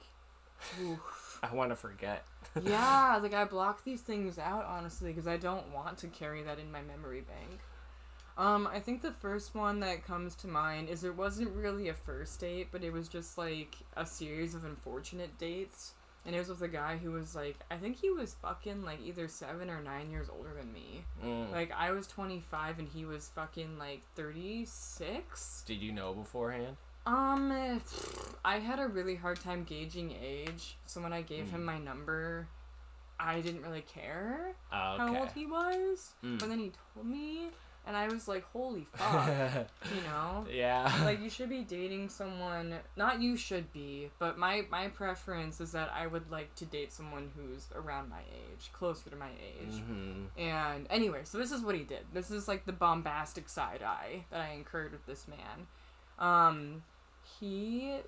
oof. I want to forget. Yeah, like I block these things out honestly because I don't want to carry that in my memory bank. I think the first one that comes to mind is it wasn't really a first date, but it was just like a series of unfortunate dates. And it was with a guy who was like, I think he was fucking like either 7 or 9 years older than me. Like I was 25 and he was fucking like 36. Did you know beforehand? I had a really hard time gauging age. So when I gave him my number, I didn't really care how old he was. But then he told me. And I was like, holy fuck, you know? Yeah. Like, you should be dating someone, not you should be, but my preference is that I would like to date someone who's around my age, closer to my age. Mm-hmm. And anyway, so this is what he did. This is like the bombastic side eye that I incurred with this man. He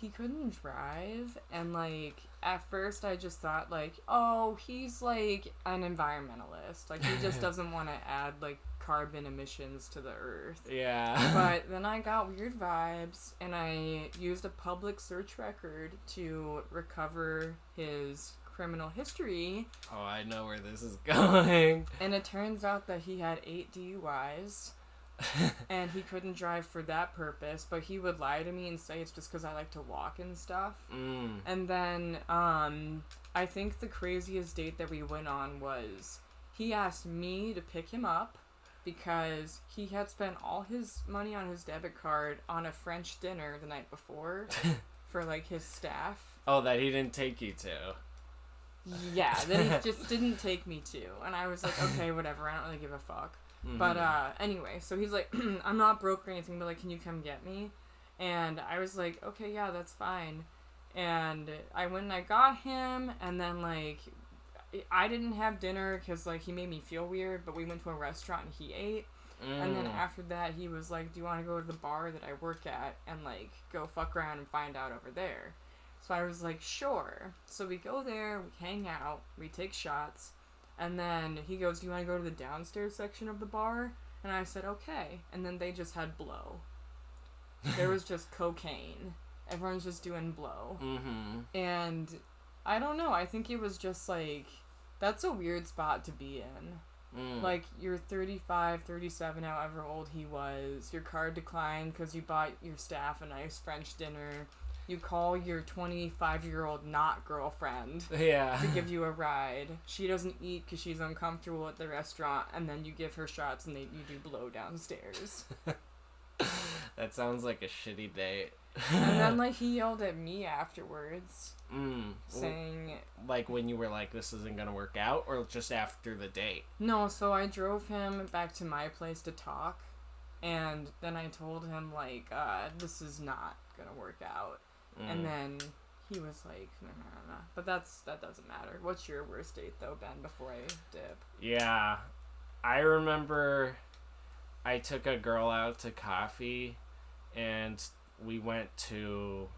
couldn't drive, and like at first I just thought like, oh, he's like an environmentalist, like he just doesn't want to add like carbon emissions to the earth. Yeah. But then I got weird vibes, and I used a public search record to recover his criminal history. Oh, I know where this is going. And it turns out that he had 8 DUIs. And he couldn't drive for that purpose, but he would lie to me and say it's just because I like to walk and stuff. And then I think the craziest date that we went on was he asked me to pick him up because he had spent all his money on his debit card on a French dinner the night before for like his staff. Oh, that he didn't take you to. Yeah, that he just didn't take me to. And I was like, okay, whatever, I don't really give a fuck. Mm-hmm. But anyway, so he's like, I'm not broke or anything, but like, can you come get me? And I was like, okay, yeah, that's fine. And I went and I got him, and then like, I didn't have dinner because like he made me feel weird, but we went to a restaurant and he ate. And then after that, he was like, do you want to go to the bar that I work at and like go fuck around and find out over there? So I was like, sure. So we go there, we hang out, we take shots. And then he goes, do you want to go to the downstairs section of the bar? And I said, okay. And then they just had blow. There was just cocaine. Everyone's just doing blow. Mm-hmm. And I don't know. I think it was just like, that's a weird spot to be in. Like, you're 35, 37, however old he was. Your card declined because you bought your staff a nice French dinner. You call your 25-year-old not girlfriend to give you a ride. She doesn't eat because she's uncomfortable at the restaurant, and then you give her shots and you do blow downstairs. That sounds like a shitty date. And then like he yelled at me afterwards, saying like when you were like, this isn't gonna work out, or just after the date? No, so I drove him back to my place to talk, and then I told him like, this is not gonna work out. And then he was like, nah. But that doesn't matter. What's your worst date, though, Ben, before I dip? Yeah. I remember I took a girl out to coffee, and we went to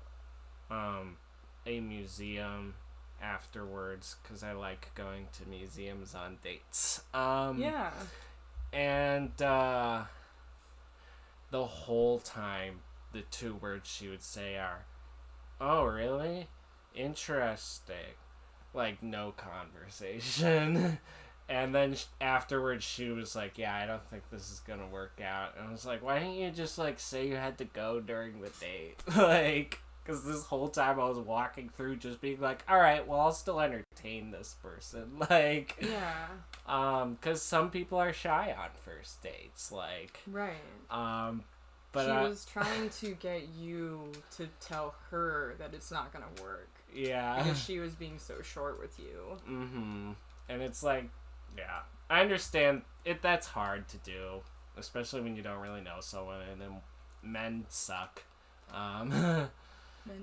a museum afterwards, because I like going to museums on dates. Yeah. And the whole time, the 2 words she would say are, oh, really? Interesting. Like, no conversation. And then afterwards she was like, yeah, I don't think this is gonna work out. And I was like, why didn't you just, like, say you had to go during the date? Like, because this whole time I was walking through just being like, alright, well, I'll still entertain this person. Like, yeah. Because some people are shy on first dates. Like, right. But she was trying to get you to tell her that it's not gonna work. Yeah. Because she was being so short with you. Mm-hmm. And it's like, yeah. I understand that's hard to do. especially when you don't really know someone, and then men suck.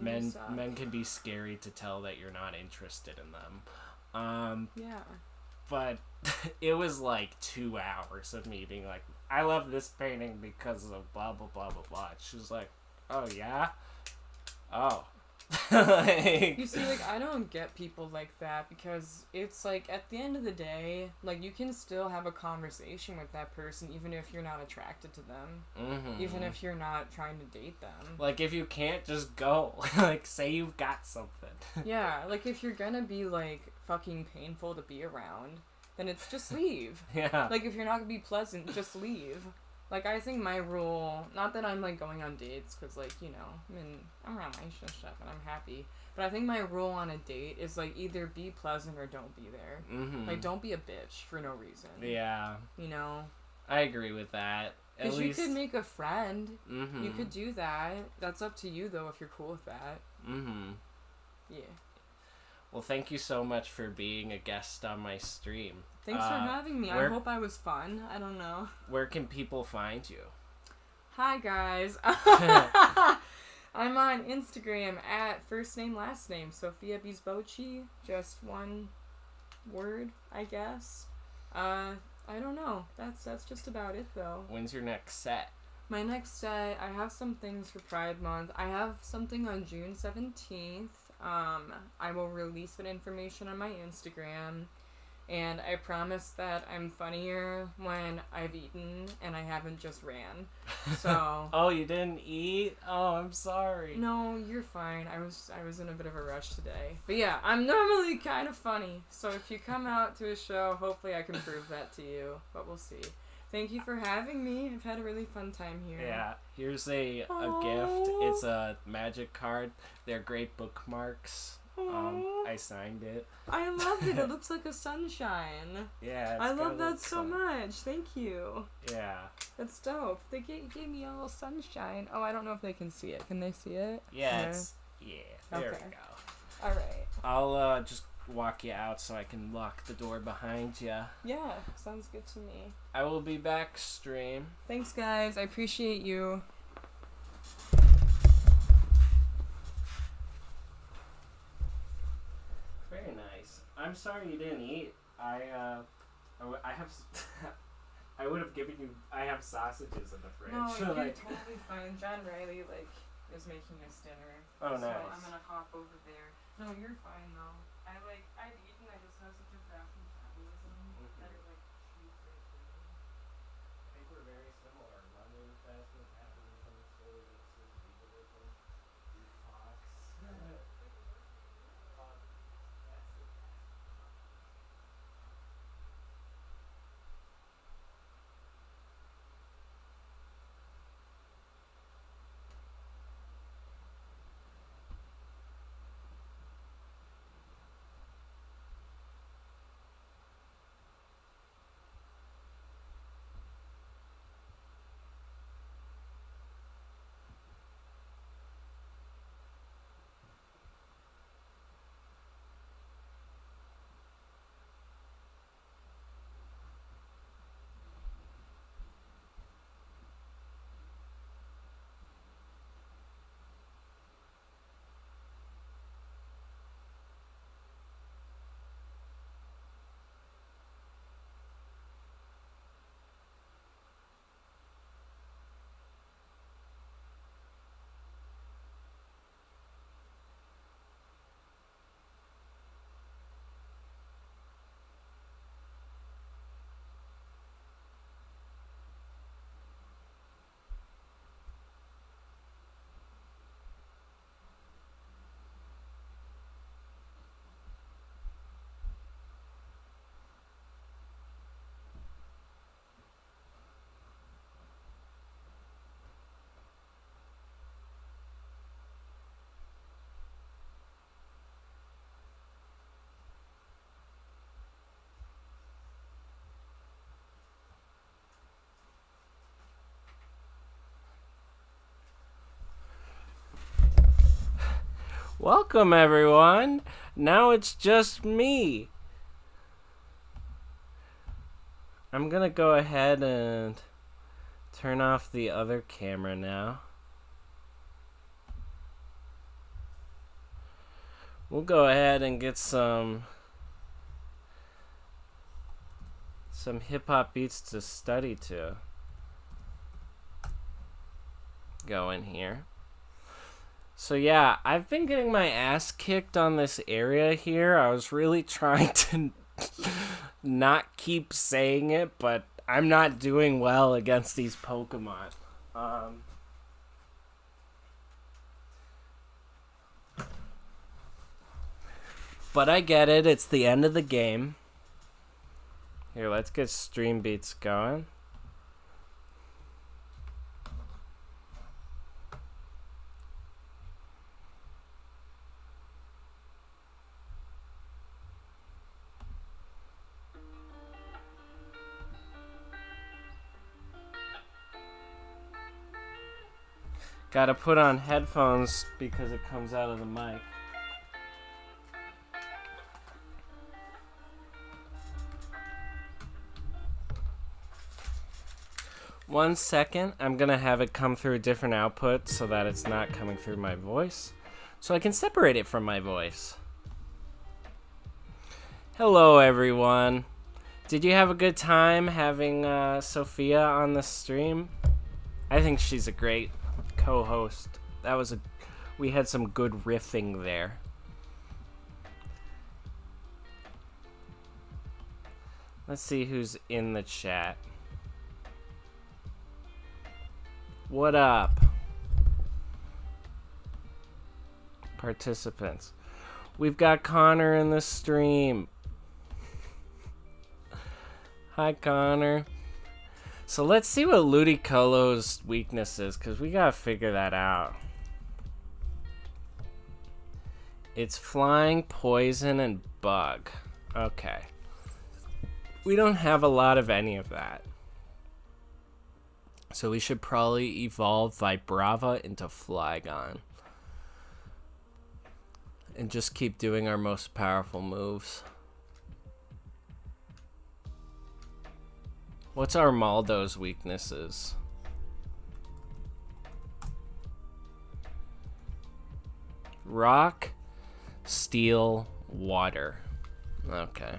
Men can be scary to tell that you're not interested in them. Yeah. But it was like 2 hours of me being like, I love this painting because of blah, blah, blah, blah, blah. She was like, oh, yeah? Oh. Like, you see, like, I don't get people like that because it's like, at the end of the day, like, you can still have a conversation with that person even if you're not attracted to them. Mm-hmm. Even if you're not trying to date them. Like, if you can't, just go. Like, say you've got something. Yeah, like, if you're gonna be, like, fucking painful to be around, then it's just leave. Yeah. Like, if you're not gonna be pleasant, just leave. Like, I think my rule, not that I'm, like, going on dates, because, like, you know, I mean, I'm around my stuff and I'm happy, but I think my rule on a date is, like, either be pleasant or don't be there. Mm-hmm. Like, don't be a bitch for no reason. Yeah. You know? I agree with that. Because you could make a friend. Mm-hmm. You could do that. That's up to you, though, if you're cool with that. Mm-hmm. Yeah. Well, thank you so much for being a guest on my stream. Thanks for having me. I hope I was fun. I don't know. Where can people find you? Hi, guys. I'm on Instagram at first name, last name, Sofia Bisbocci. Just one word, I guess. I don't know. That's just about it, though. When's your next set? My next set, I have some things for Pride Month. I have something on June 17th. I will release that information on my Instagram. And I promise that I'm funnier when I've eaten and I haven't just ran. So. Oh, you didn't eat? Oh, I'm sorry. No, you're fine. I was in a bit of a rush today. But yeah, I'm normally kind of funny. So if you come out to a show, hopefully I can prove that to you. But we'll see. Thank you for having me. I've had a really fun time here. Yeah, here's a gift. It's a magic card. They're great bookmarks. I signed it. I love it. It looks like a sunshine. Yeah, I love that so much. Thank you. Yeah. That's dope. They gave me a little sunshine. Oh, I don't know if they can see it. Can they see it? Yeah, there we go. All right. I'll just walk you out so I can lock the door behind you. Yeah, sounds good to me. I will be back, stream. Thanks, guys. I appreciate you. Very nice. I'm sorry you didn't eat. I have. I would have given you. I have sausages in the fridge. No, you're totally fine. John Riley is making us dinner. Oh, nice. So I'm gonna hop over there. No, you're fine though. I've eaten. I just have such a fast metabolism that it shoots right through me. I think we're very similar. Running fast metabolism, slow metabolism, detox. Welcome, everyone. Now it's just me. I'm gonna go ahead and turn off the other camera now. We'll go ahead and get some hip-hop beats to study to go in here. So yeah, I've been getting my ass kicked on this area here. I was really trying to not keep saying it, but I'm not doing well against these Pokemon. But I get it. It's the end of the game. Here, let's get stream beats going. Gotta put on headphones because it comes out of the mic. One second, I'm gonna have it come through a different output so that it's not coming through my voice, so I can separate it from my voice. Hello everyone. Did you have a good time having Sofia on the stream? I think she's a great co-host. We had some good riffing there. Let's see who's in the chat. What up, participants? We've got Connor in the stream. Hi, Connor. So let's see what Ludicolo's weakness is, because we gotta figure that out. It's flying, poison, and bug. Okay. We don't have a lot of any of that. So we should probably evolve Vibrava into Flygon. And just keep doing our most powerful moves. What's Armaldo's weaknesses? Rock, steel, water. Okay.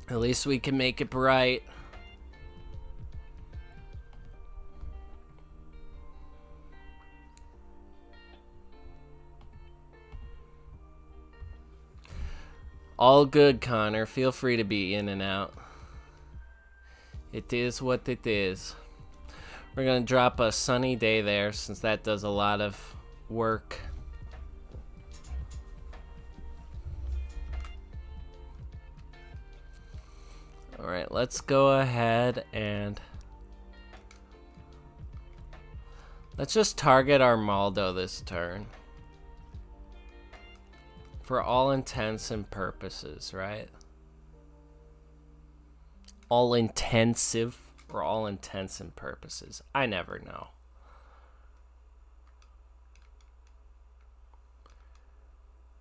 At least we can make it bright. All good, Connor. Feel free to be in and out. It is what it is. We're gonna drop a sunny day there since that does a lot of work. Alright, let's go ahead and let's just target Armaldo this turn. For all intents and purposes, right? All intensive or all intents and purposes. I never know.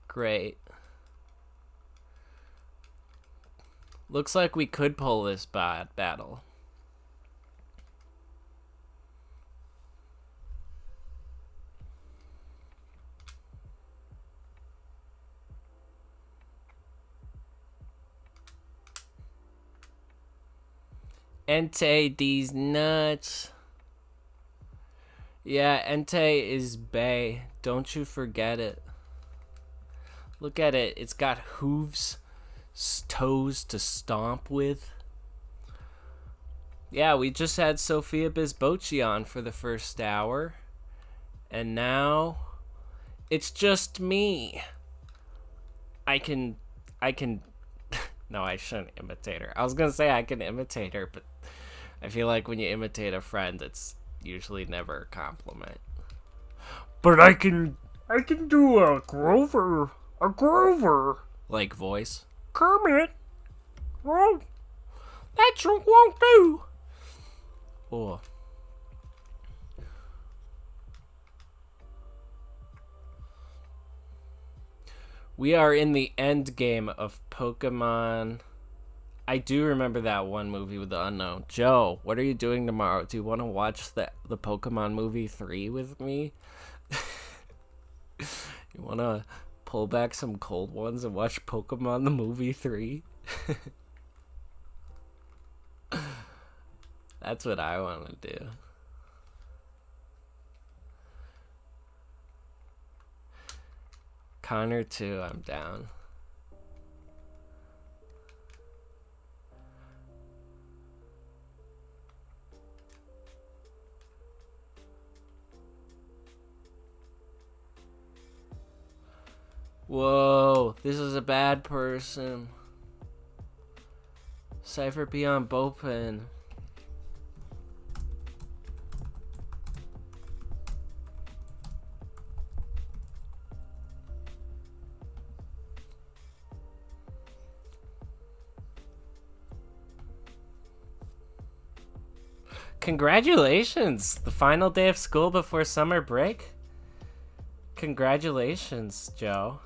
Great. Looks like we could pull this battle. Entei these nuts. Yeah, Entei is bae. Don't you forget it. Look at it. It's got hooves, toes to stomp with. Yeah, we just had Sofia Bisbocci on for the first hour. And now it's just me. I can no, I shouldn't imitate her. I was gonna say I can imitate her, but I feel like when you imitate a friend, it's usually never a compliment. But I can do a Grover like voice. Kermit, well, that sure won't do. Oh. We are in the end game of Pokemon. I do remember that one movie with the unknown. Joe, what are you doing tomorrow? Do you want to watch the Pokemon movie 3 with me? You want to pull back some cold ones and watch Pokemon the movie 3? That's what I want to do. Connor too, I'm down. Whoa, this is a bad person. Cypher Beyond Bopin. Congratulations! The final day of school before summer break? Congratulations, Joe.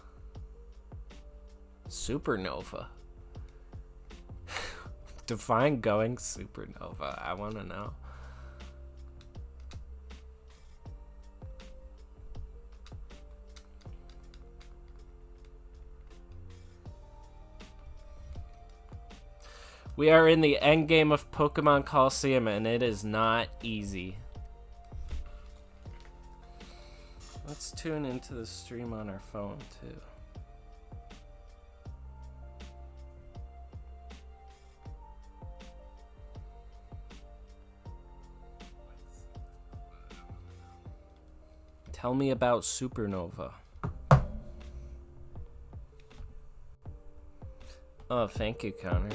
Supernova. Define going supernova. I want to know. We are in the end game of Pokemon Colosseum, and it is not easy. Let's tune into the stream on our phone, too. Tell me about Supernova. Oh, thank you, Connor.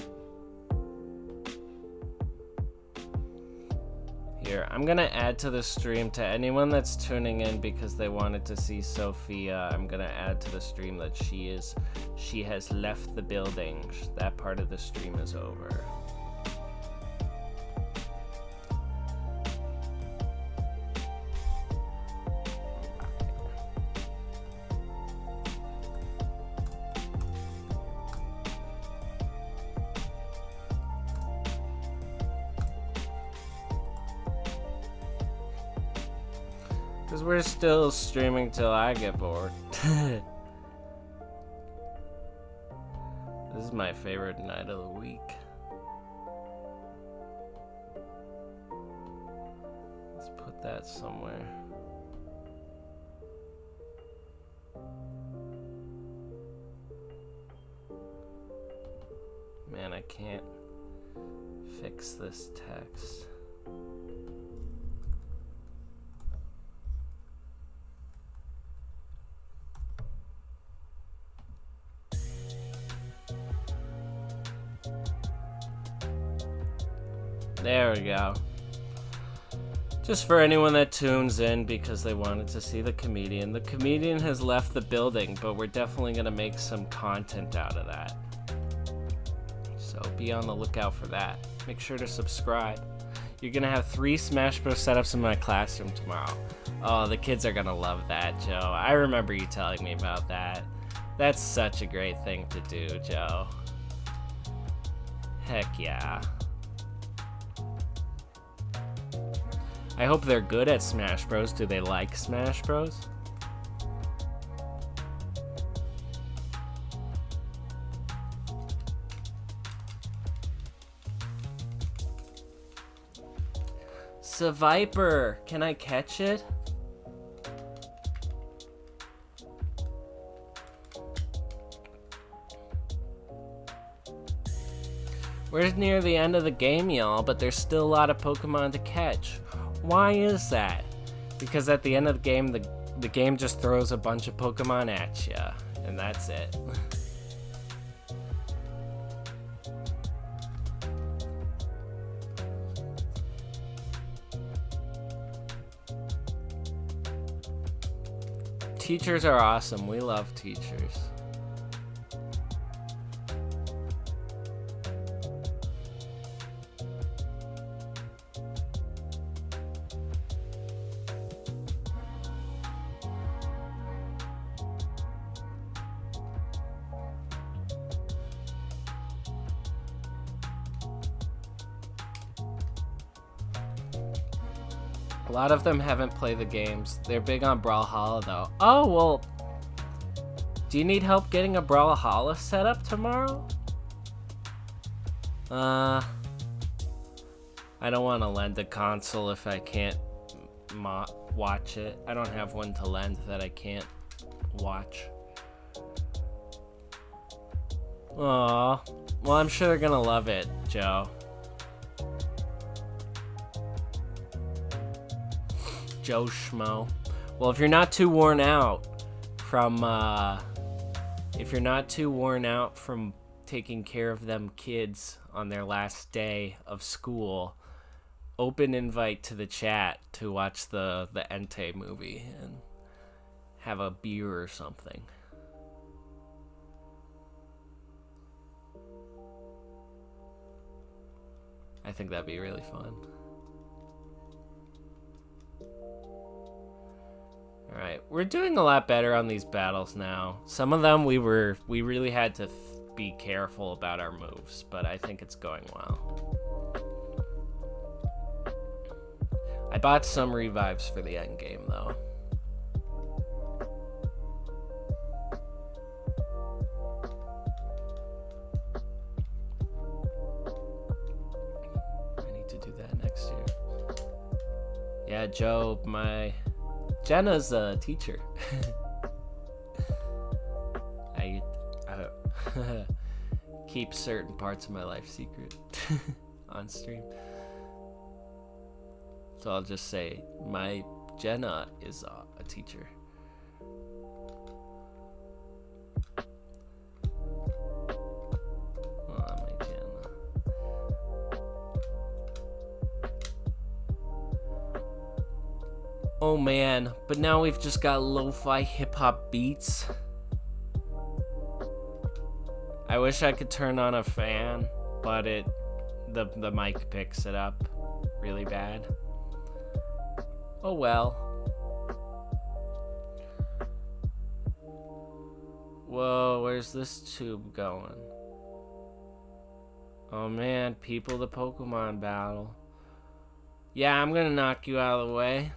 Here, I'm gonna add to the stream to anyone that's tuning in because they wanted to see Sophia. I'm gonna add to the stream that she has left the building. That part of the stream is over. Because we're still streaming till I get bored. This is my favorite night of the week. Let's put that somewhere. Man, I can't fix this text. There we go. Just for anyone that tunes in because they wanted to see the comedian. The comedian has left the building, but we're definitely going to make some content out of that. So be on the lookout for that. Make sure to subscribe. You're going to have 3 Smash Bros. Setups in my classroom tomorrow. Oh, the kids are going to love that, Joe. I remember you telling me about that. That's such a great thing to do, Joe. Heck yeah. I hope they're good at Smash Bros. Do they like Smash Bros? Seviper, can I catch it? We're near the end of the game, y'all, but there's still a lot of Pokemon to catch. Why is that? Because at the end of the game, the game just throws a bunch of Pokemon at you, and that's it. Teachers are awesome. We love teachers. A lot of them haven't played the games. They're big on Brawlhalla, though. Oh, well... Do you need help getting a Brawlhalla set up tomorrow? I don't want to lend a console if I can't watch it. I don't have one to lend that I can't watch. Aw. Well, I'm sure they're gonna love it, Joe. Joe Schmo. Well, if you're not too worn out from taking care of them kids on their last day of school, open invite to the chat to watch the Entei movie and have a beer or something. I think that'd be really fun. Alright, we're doing a lot better on these battles now. Some of them we really had to be careful about our moves, but I think it's going well. I bought some revives for the end game though. I need to do that next year. Yeah, Joe, Jenna's a teacher. I keep certain parts of my life secret on stream. So I'll just say my Jenna is a teacher. My Jenna. Oh man, but now we've just got lo-fi hip-hop beats. I wish I could turn on a fan, but the mic picks it up really bad. Oh well. Whoa, where's this tube going? Oh man, people, the Pokemon battle. Yeah, I'm gonna knock you out of the way.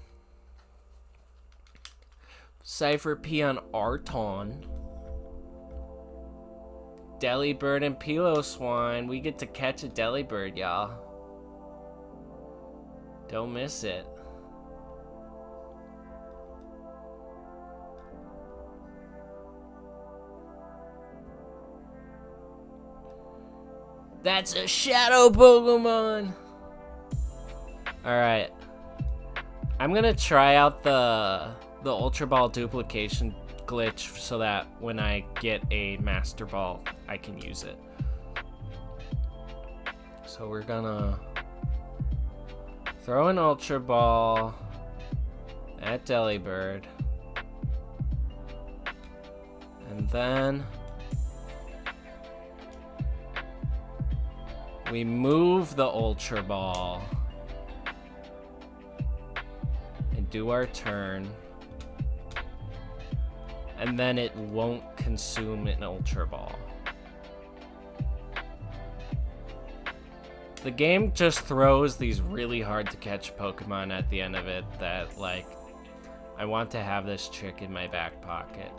Cypher P on Arton. Delibird and Piloswine. We get to catch a Delibird, y'all. Don't miss it. That's a shadow Pokemon! Alright. I'm gonna try out the Ultra Ball duplication glitch so that when I get a Master Ball, I can use it. So we're gonna throw an Ultra Ball at Delibird. And then we move the Ultra Ball and do our turn. And then it won't consume an Ultra Ball. The game just throws these really hard to catch Pokemon at the end of it that, like, I want to have this trick in my back pocket.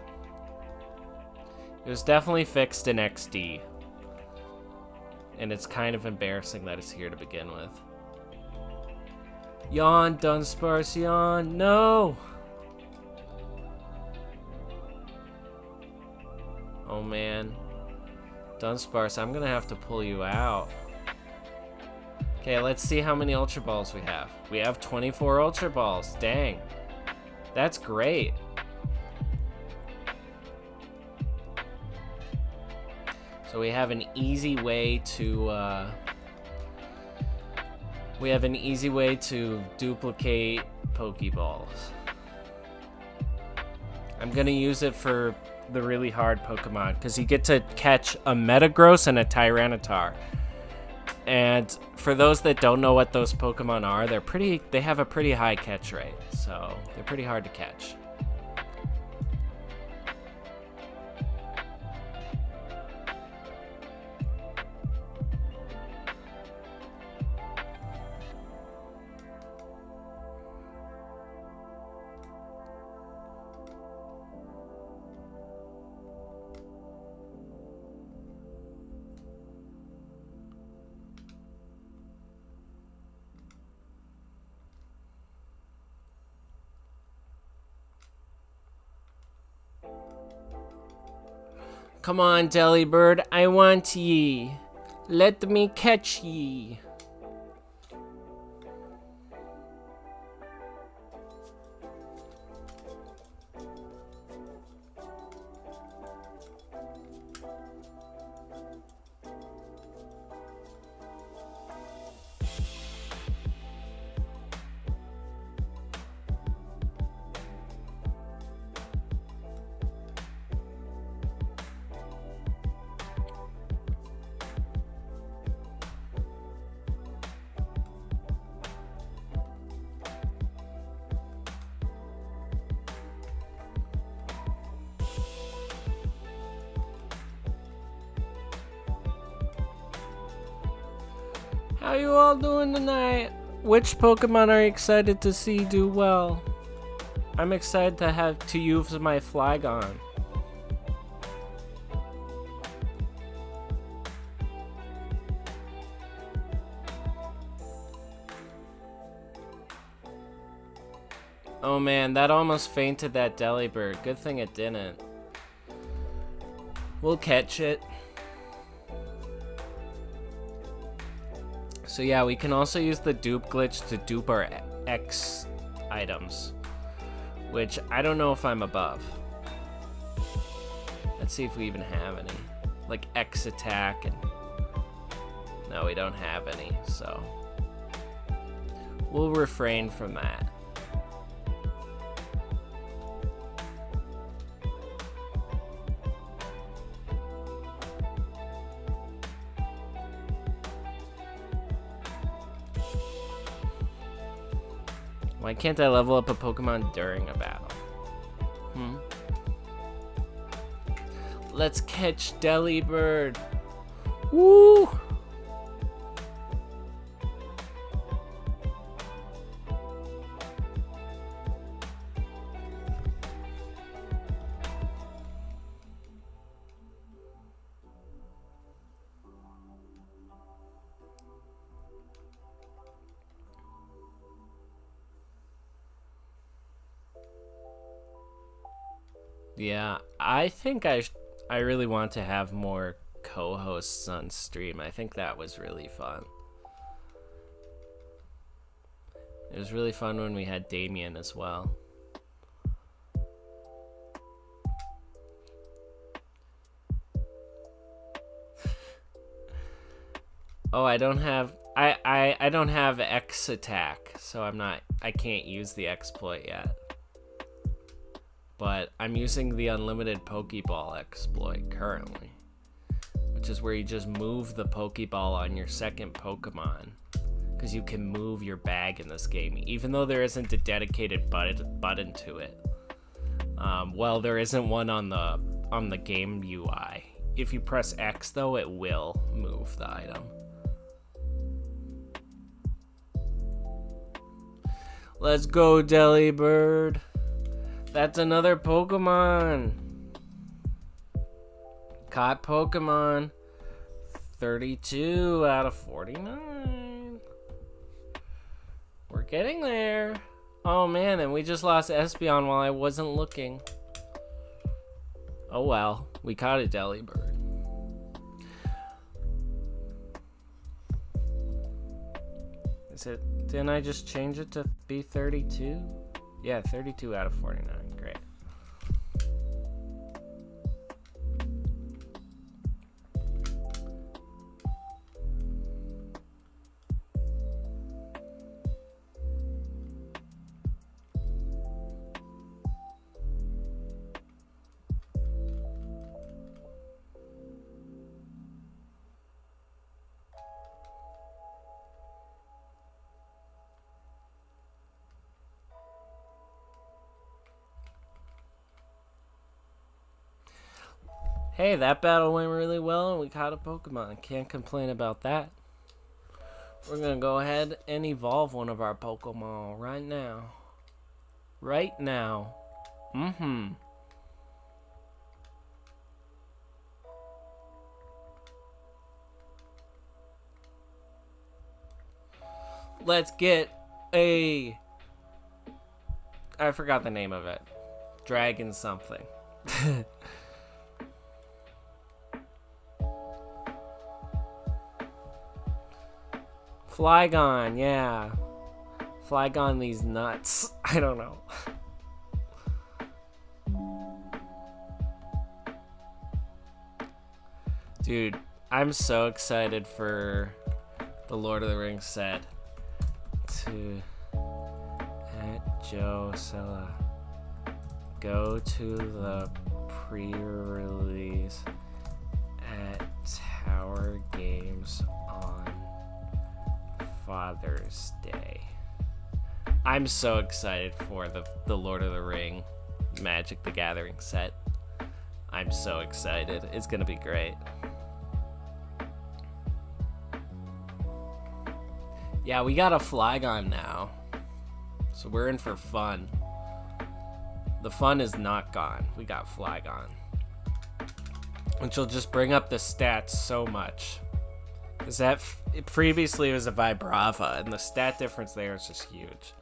It was definitely fixed in XD. And it's kind of embarrassing that it's here to begin with. Yawn, Dunsparce, yawn, no! Oh man. Dunsparce, I'm gonna have to pull you out. Okay, let's see how many Ultra Balls we have. We have 24 Ultra Balls, dang. That's great. So we have an easy way to duplicate Pokeballs. I'm gonna use it for the really hard Pokemon because you get to catch a Metagross and a Tyranitar. And for those that don't know what those Pokemon are, they have a pretty high catch rate, so they're pretty hard to catch. Come on, Delibird, I want ye. Let me catch ye. How you all doing tonight? Which Pokemon are you excited to see do well? I'm excited to use my Flygon. Oh man, that almost fainted that Delibird. Good thing it didn't. We'll catch it. So yeah, we can also use the dupe glitch to dupe our X items, which I don't know if I'm above. Let's see if we even have any. Like X attack and... No, we don't have any, so... We'll refrain from that. Why can't I level up a Pokemon during a battle? Let's catch Delibird. Woo! Yeah, I think I really want to have more co-hosts on stream. I think that was really fun. It was really fun when we had Damien as well. Oh, I don't have I don't have X attack, so I can't use the exploit yet. But I'm using the unlimited Pokeball exploit currently, which is where you just move the Pokeball on your second Pokemon, because you can move your bag in this game, even though there isn't a dedicated button to it. Well, there isn't one on the game UI. If you press X, though, it will move the item. Let's go, Delibird. That's another Pokemon. Caught Pokemon. 32 out of 49. We're getting there. Oh man, and we just lost Espeon while I wasn't looking. Oh well, we caught a Delibird. Didn't I just change it to be 32? Yeah, 32 out of 49. Great. Hey, that battle went really well and we caught a Pokemon. Can't complain about that. We're gonna go ahead and evolve one of our Pokemon right now. Right now. Let's get a... I forgot the name of it. Dragon something. Flygon, yeah. Flygon these nuts. I don't know. Dude, I'm so excited for the Lord of the Rings set. At Joe Sella. Go to the pre-release at Tower Games on Father's Day. I'm so excited for the Lord of the Ring Magic the Gathering set. I'm so excited. It's gonna be great. Yeah, we got a Flygon now. So we're in for fun. The fun is not gone. We got Flygon. Which will just bring up the stats so much. Because that previously it was a Vibrava, and the stat difference there is just huge.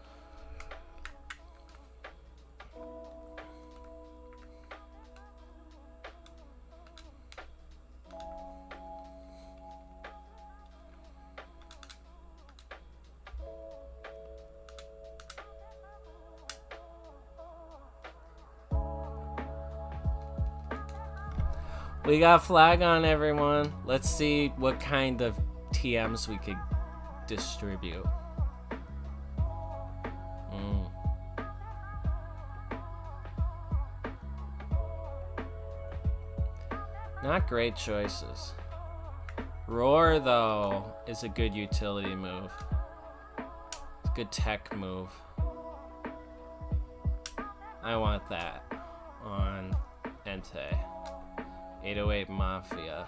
We got Flygon, everyone. Let's see what kind of TMs we could distribute. Not great choices. Roar, though, is a good utility move. It's a good tech move. I want that on Entei. 808 Mafia.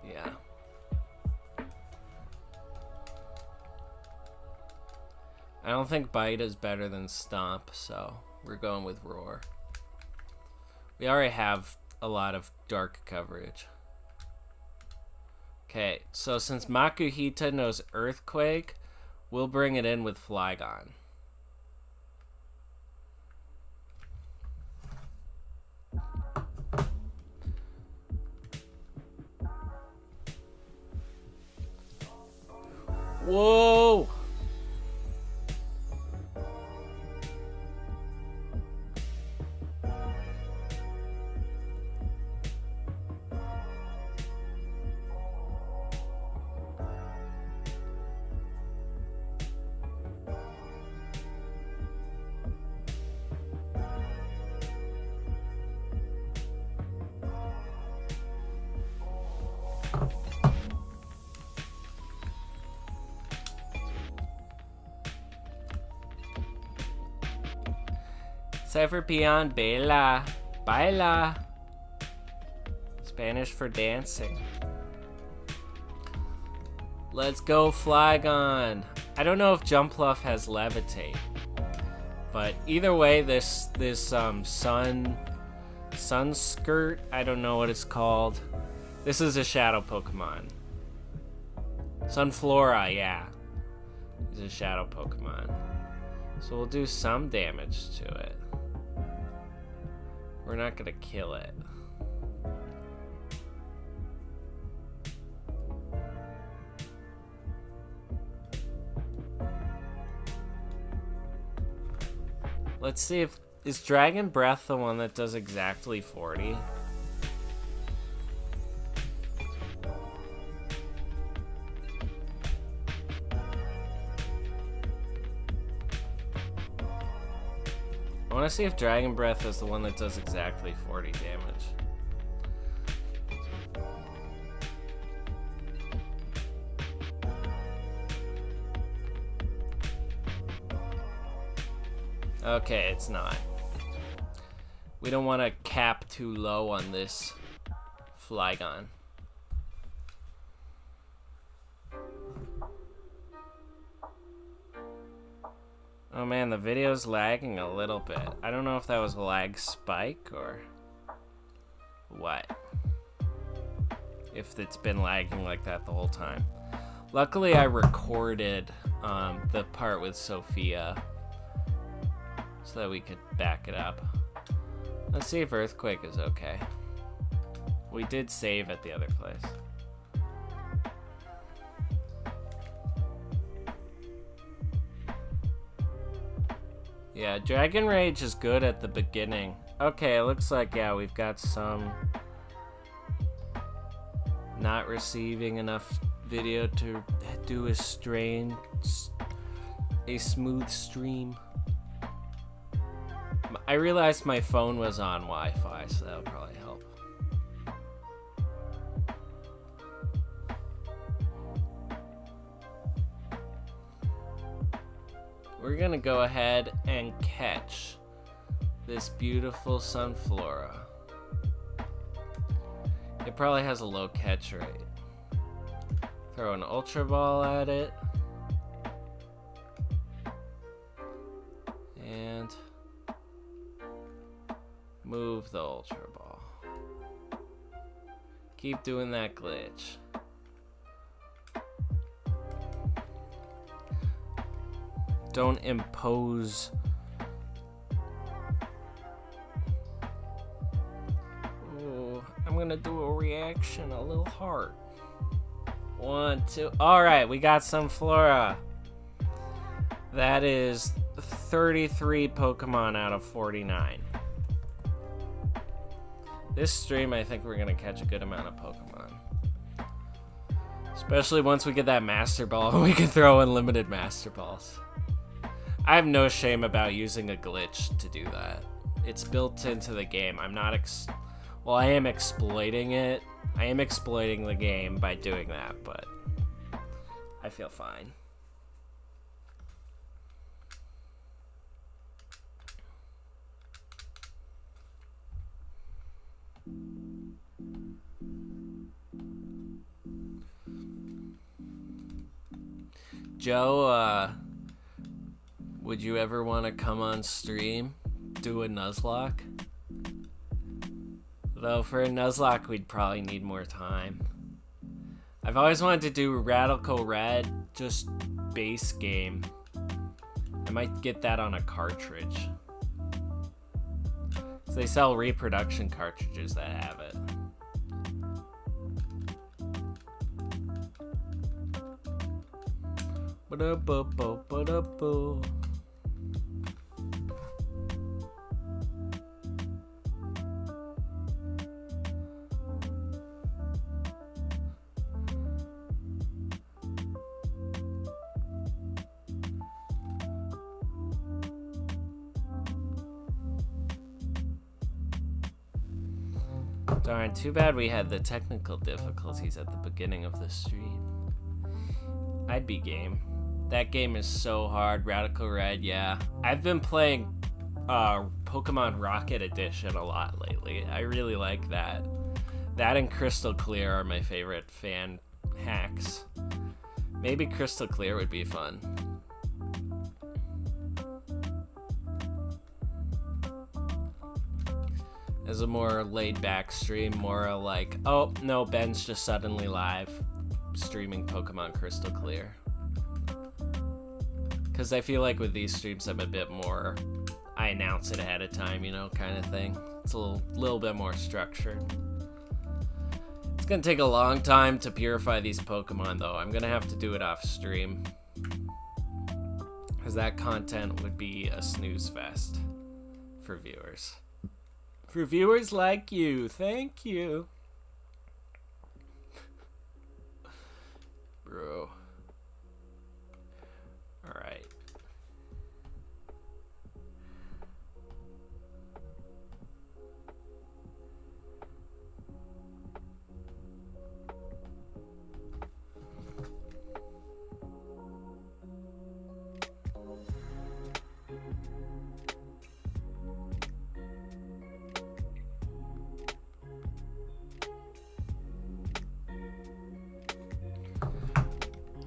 Yeah. I don't think Bite is better than Stomp, so we're going with Roar. We already have a lot of dark coverage. Okay, so since Makuhita knows Earthquake, we'll bring it in with Flygon. Whoa! Cypher Peon, baila, baila. Spanish for dancing. Let's go, Flygon. I don't know if Jumpluff has Levitate, but either way, this sun skirt, I don't know what it's called. This is a shadow Pokemon. Sunflora, yeah, is a shadow Pokemon. So we'll do some damage to it. We're not gonna kill it. Let's see if... Is Dragon Breath the one that does exactly 40? I want to see if Dragon Breath is the one that does exactly 40 damage. Okay, it's not. We don't want to cap too low on this Flygon. Oh man, the video's lagging a little bit. I don't know if that was a lag spike or what. If it's been lagging like that the whole time. Luckily, I recorded the part with Sofia so that we could back it up. Let's see if Earthquake is okay. We did save at the other place. Yeah, Dragon Rage is good at the beginning. Okay, it looks like, yeah, we've got some not receiving enough video to do a smooth stream. I realized my phone was on Wi-Fi, so that'll probably help. We're gonna go ahead and catch this beautiful Sunflora. It probably has a low catch rate. Throw an Ultra Ball at it. And move the Ultra Ball. Keep doing that glitch. Don't impose. Oh, I'm gonna do a reaction, a little heart. 1, 2. Alright, we got some Flora. That is 33 Pokemon out of 49. This stream, I think we're gonna catch a good amount of Pokemon. Especially once we get that Master Ball and we can throw unlimited Master Balls. I have no shame about using a glitch to do that. It's built into the game. I'm not well, I am exploiting it. I am exploiting the game by doing that, but I feel fine. Joe, would you ever want to come on stream, do a Nuzlocke? Though for a Nuzlocke, we'd probably need more time. I've always wanted to do Radical Red, just base game. I might get that on a cartridge. So they sell reproduction cartridges that have it. Ba-da-ba-ba-ba-da-ba. Darn, too bad we had the technical difficulties at the beginning of the stream. I'd be game. That game is so hard. Radical Red, yeah. I've been playing Pokemon Rocket Edition a lot lately. I really like that. That and Crystal Clear are my favorite fan hacks. Maybe Crystal Clear would be fun. As a more laid-back stream, more like, oh, no, Ben's just suddenly live streaming Pokemon Crystal Clear. Because I feel like with these streams, I'm a bit more, I announce it ahead of time, you know, kind of thing. It's a little bit more structured. It's going to take a long time to purify these Pokemon, though. I'm going to have to do it off stream. Because that content would be a snooze fest for viewers. For viewers like you, thank you. Bro. Alright.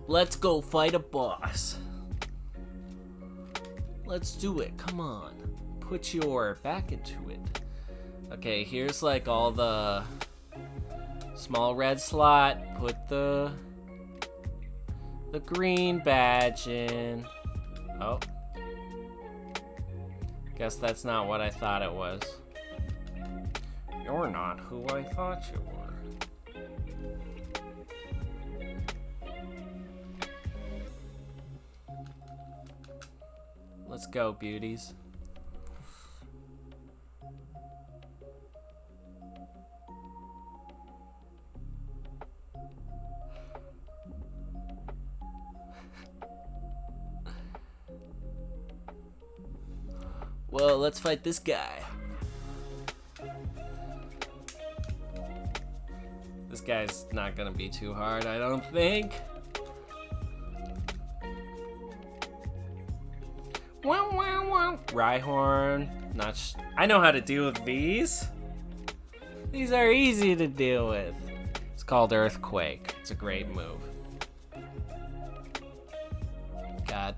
Let's go fight a boss. Let's do it. Come on. Put your back into it. Okay, here's like all the small red slot. Put the green badge in. Oh. Guess that's not what I thought it was. You're not who I thought you were. Let's go, beauties. Well, let's fight this guy. This guy's not gonna be too hard, I don't think. Wow, wow, wow. Rhyhorn. I know how to deal with these. These are easy to deal with. It's called Earthquake. It's a great move. God.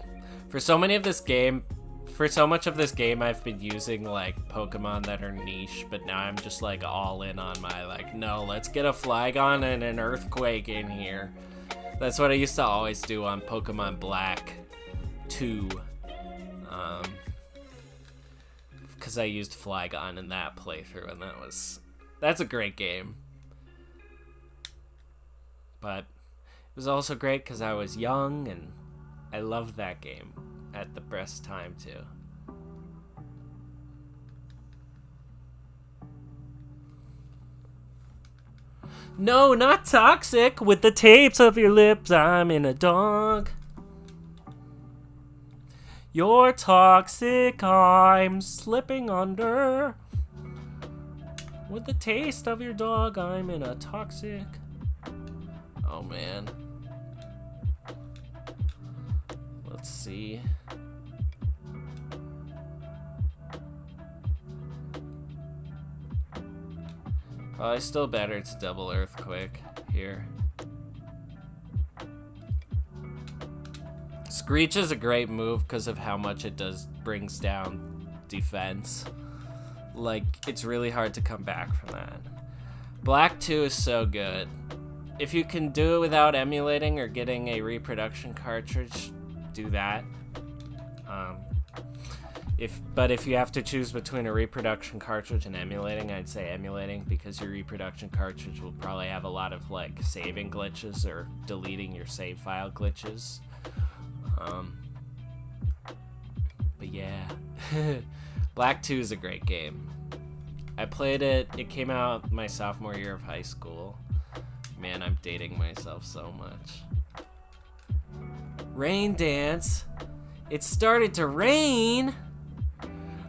For so much of this game, I've been using, like, Pokemon that are niche, but now I'm just, like, all in on my, like, no, let's get a Flygon and an Earthquake in here. That's what I used to always do on Pokemon Black 2. Because I used Flygon in that playthrough, and that's a great game. But it was also great because I was young, and I loved that game at the best time, too. No, not toxic. With the tapes of your lips, I'm in a dog. You're toxic, I'm slipping under. With the taste of your dog, I'm in a toxic. Oh, man. Let's see. Probably still better to double Earthquake here. Screech is a great move because of how much it brings down defense. Like, it's really hard to come back from that. Black 2 is so good. If you can do it without emulating or getting a reproduction cartridge, do that. If you have to choose between a reproduction cartridge and emulating, I'd say emulating, because your reproduction cartridge will probably have a lot of, like, saving glitches or deleting your save file glitches. But yeah, Black 2 is a great game. I played it. It came out my sophomore year of high school. Man, I'm dating myself so much. Rain dance. It started to rain.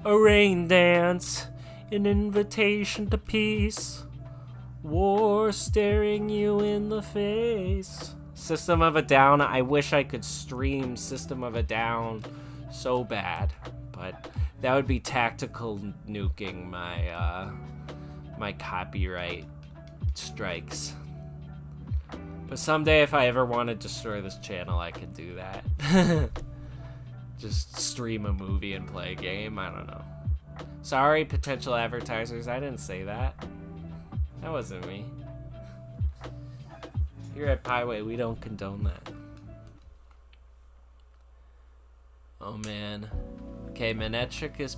A rain dance, an invitation to peace. War staring you in the face. System of a Down. I wish I could stream System of a Down so bad, but that would be tactical nuking my copyright strikes. But someday, if I ever want to destroy this channel, I could do that. Just stream a movie and play a game. I don't know. Sorry, potential advertisers. I didn't say that. That wasn't me. Here at Pieway, we don't condone that. Oh, man. Okay, Manectric is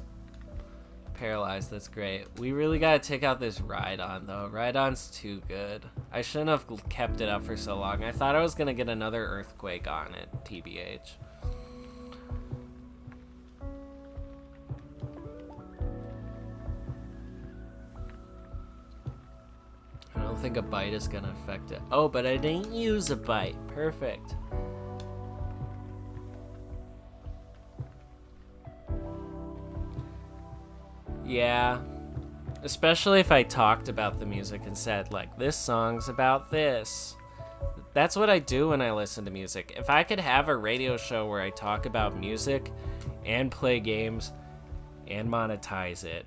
paralyzed. That's great. We really gotta take out this Rhydon, though. Rhydon's too good. I shouldn't have kept it up for so long. I thought I was gonna get another Earthquake on it, TBH. I don't think a bite is gonna affect it. Oh, but I didn't use a bite. Perfect. Yeah. Especially if I talked about the music and said, like, this song's about this. That's what I do when I listen to music. If I could have a radio show where I talk about music and play games and monetize it,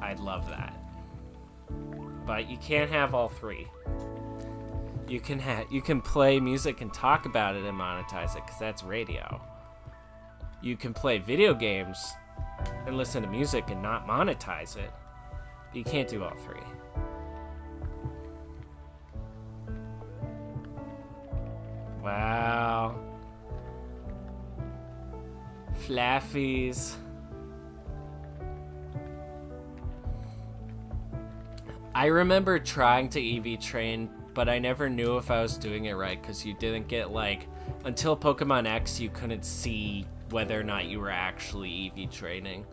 I'd love that. But you can't have all three. You can play music and talk about it and monetize it, because that's radio. You can play video games and listen to music and not monetize it. But you can't do all three. Wow. Flaffies. I remember trying to EV train, but I never knew if I was doing it right, because you didn't get, like, until Pokemon X, you couldn't see whether or not you were actually EV training.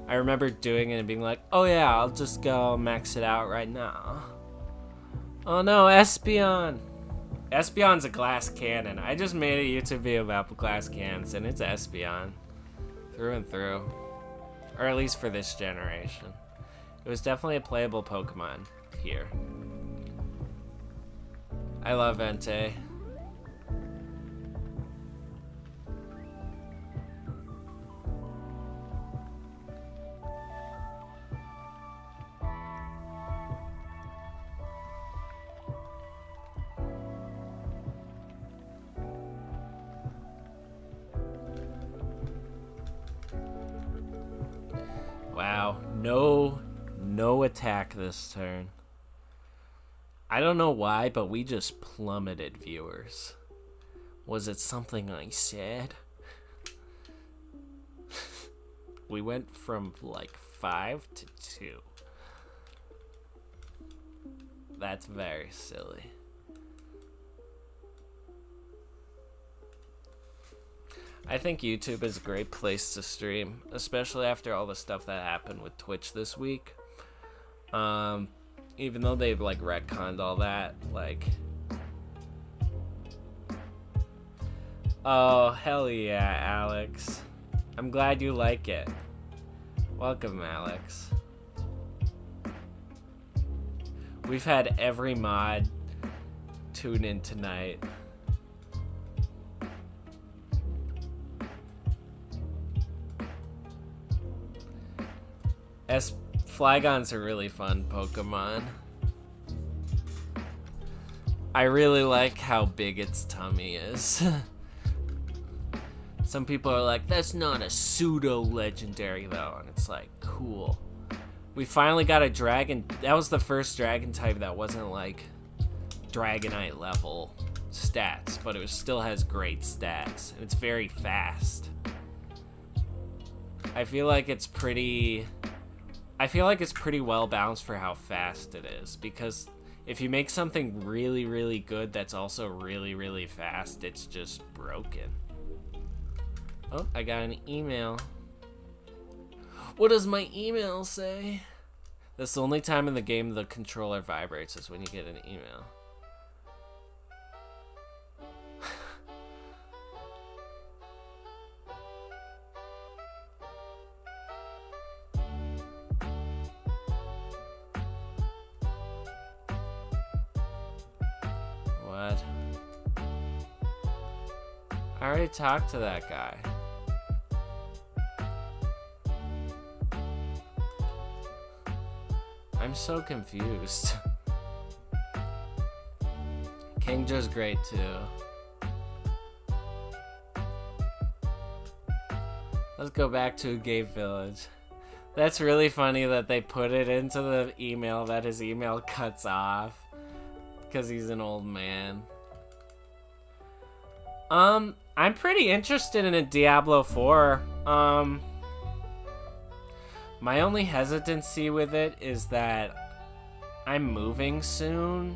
I remember doing it and being like, oh yeah, I'll just go max it out right now. Oh no, Espeon! Espeon's a glass cannon. I just made a YouTube video about glass cannons, and it's Espeon. Through and through. Or at least for this generation. It was definitely a playable Pokemon here. I love Entei. Wow, no attack this turn. I don't know why, but we just plummeted viewers. Was it something I said? We went from like 5 to 2. That's very silly. I think YouTube is a great place to stream, especially after all the stuff that happened with Twitch this week. Even though they've like retconned all that, like, oh hell yeah, Alex. I'm glad you like it. Welcome, Alex. We've had every mod tune in tonight. Flygon's a really fun Pokemon. I really like how big its tummy is. Some people are like, that's not a pseudo-legendary though, and it's like, cool. We finally got a dragon. That was the first dragon type that wasn't like Dragonite level stats, but it still has great stats, and it's very fast. I feel like it's pretty well balanced for how fast it is, because if you make something really, really good that's also really, really fast, it's just broken. Oh, I got an email. What does my email say? That's the only time in the game the controller vibrates, is when you get an email. What? I already talked to that guy. I'm so confused. Kingdra's great too. Let's go back to Game Village. That's really funny that they put it into the email that his email cuts off because he's an old man. I'm pretty interested in a Diablo 4. My only hesitancy with it is that I'm moving soon,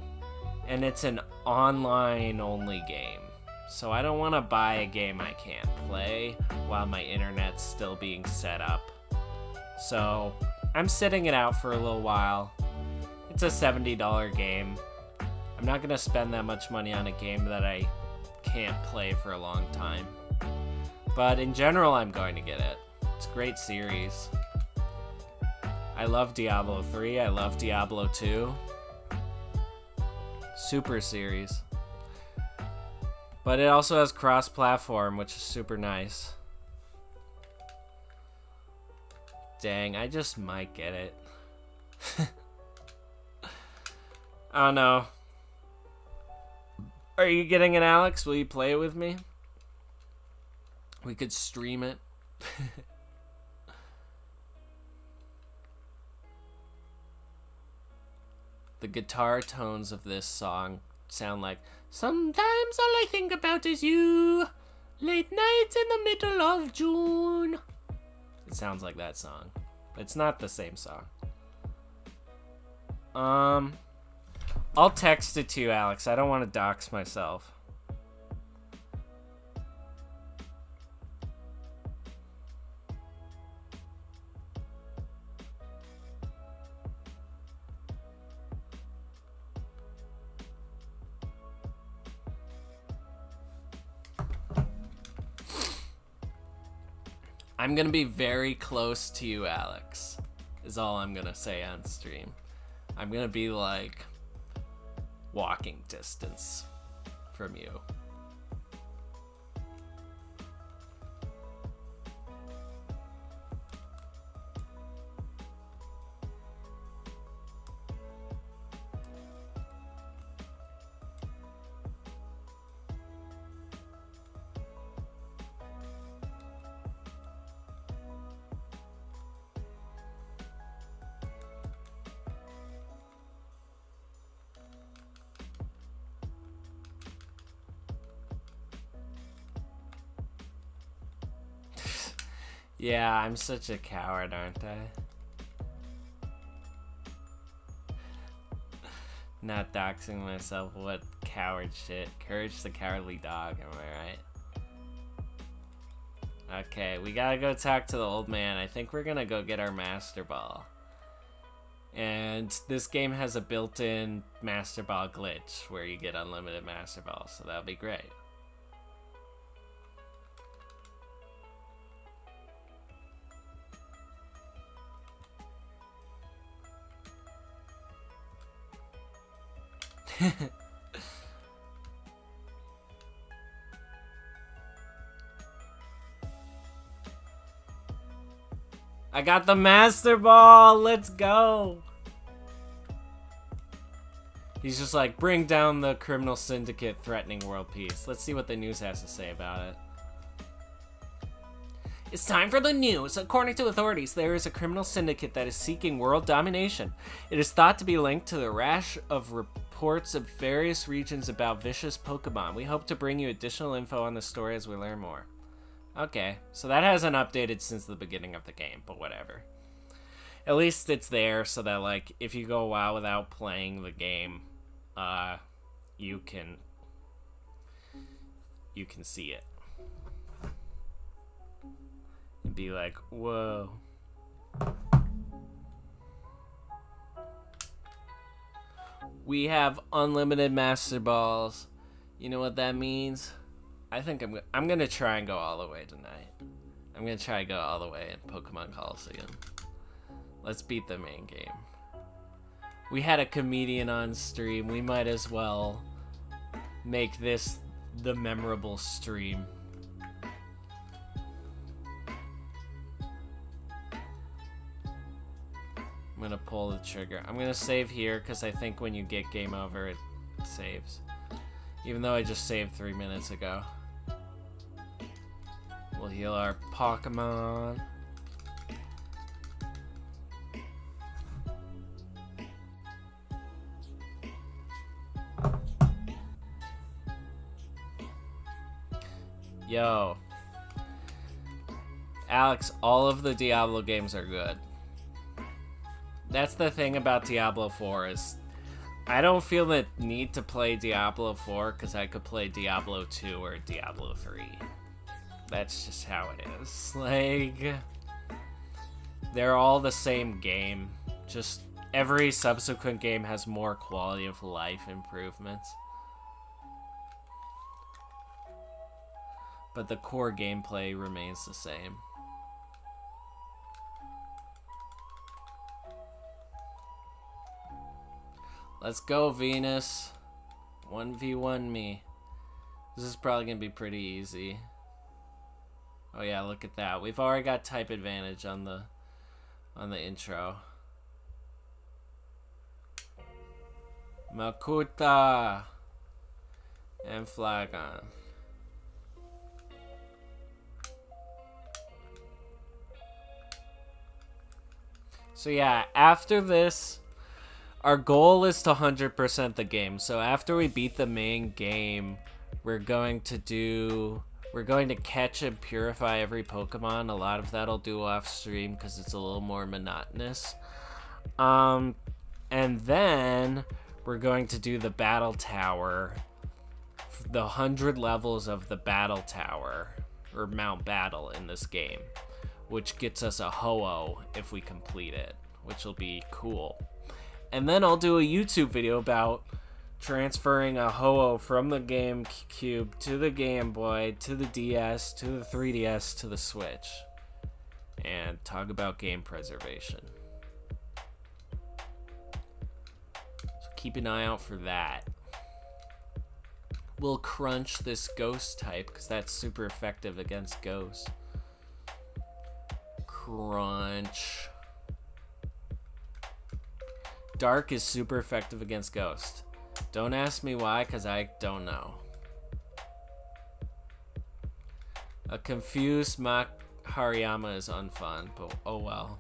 and it's an online-only game. So I don't want to buy a game I can't play while my internet's still being set up. So I'm sitting it out for a little while. It's a $70 game. I'm not going to spend that much money on a game that I can't play for a long time. But in general, I'm going to get it. It's a great series. I love Diablo 3. I love Diablo 2. Super series. But it also has cross-platform, which is super nice. Dang, I just might get it. I don't know. Are you getting it, Alex? Will you play it with me? We could stream it. The guitar tones of this song sound like, sometimes all I think about is you, late nights in the middle of June. It sounds like that song, but it's not the same song. I'll text it to you, Alex. I don't want to dox myself. I'm gonna be very close to you, Alex, is all I'm gonna say on stream. I'm gonna be like walking distance from you. Yeah, I'm such a coward, aren't I? Not doxing myself, what coward shit. Courage the cowardly dog, am I right? Okay, we gotta go talk to the old man. I think we're gonna go get our Master Ball. And this game has a built-in Master Ball glitch where you get unlimited Master Balls, so that'll be great. I got the Master Ball! Let's go! He's just like, bring down the criminal syndicate threatening world peace. Let's see what the news has to say about it. It's time for the news. According to authorities, there is a criminal syndicate that is seeking world domination. It is thought to be linked to the rash of reports of various regions about vicious Pokemon. We hope to bring you additional info on the story as we learn more. Okay, so that hasn't updated since the beginning of the game, but whatever. At least it's there so that, like, if you go a while without playing the game, you can see it. And be like, whoa. We have unlimited Master Balls. You know what that means? I think I'm gonna try and go all the way tonight. I'm gonna try and go all the way in Pokemon Colosseum. Let's beat the main game. We had a comedian on stream. We might as well make this the memorable stream. I'm gonna pull the trigger. I'm gonna save here because I think when you get game over, it saves. Even though I just saved 3 minutes ago. We'll heal our Pokemon. Yo. Alex, all of the Diablo games are good. That's the thing about Diablo 4 is I don't feel the need to play Diablo 4 because I could play Diablo 2 or Diablo 3. That's just how it is. Like, they're all the same game. Just every subsequent game has more quality of life improvements. But the core gameplay remains the same. Let's go, Venus. 1v1 me. This is probably gonna be pretty easy. Oh yeah, look at that. We've already got type advantage on the intro. Makuta and Flagon. So yeah, after this, our goal is to 100% the game. So after we beat the main game, we're going to catch and purify every Pokemon. A lot of that'll do off stream because it's a little more monotonous. And then we're going to do the Battle Tower, the 100 levels of the Battle Tower, or Mount Battle in this game, which gets us a Ho-Oh if we complete it, which will be cool. And then I'll do a YouTube video about transferring a Ho-Oh from the Gamecube to the Game Boy, to the DS, to the 3DS, to the Switch. and talk about game preservation. So keep an eye out for that. We'll crunch this ghost type because that's super effective against ghosts. Crunch. Dark is super effective against ghost. Don't ask me why, because I don't know. A confused Hariyama is unfun, but oh well.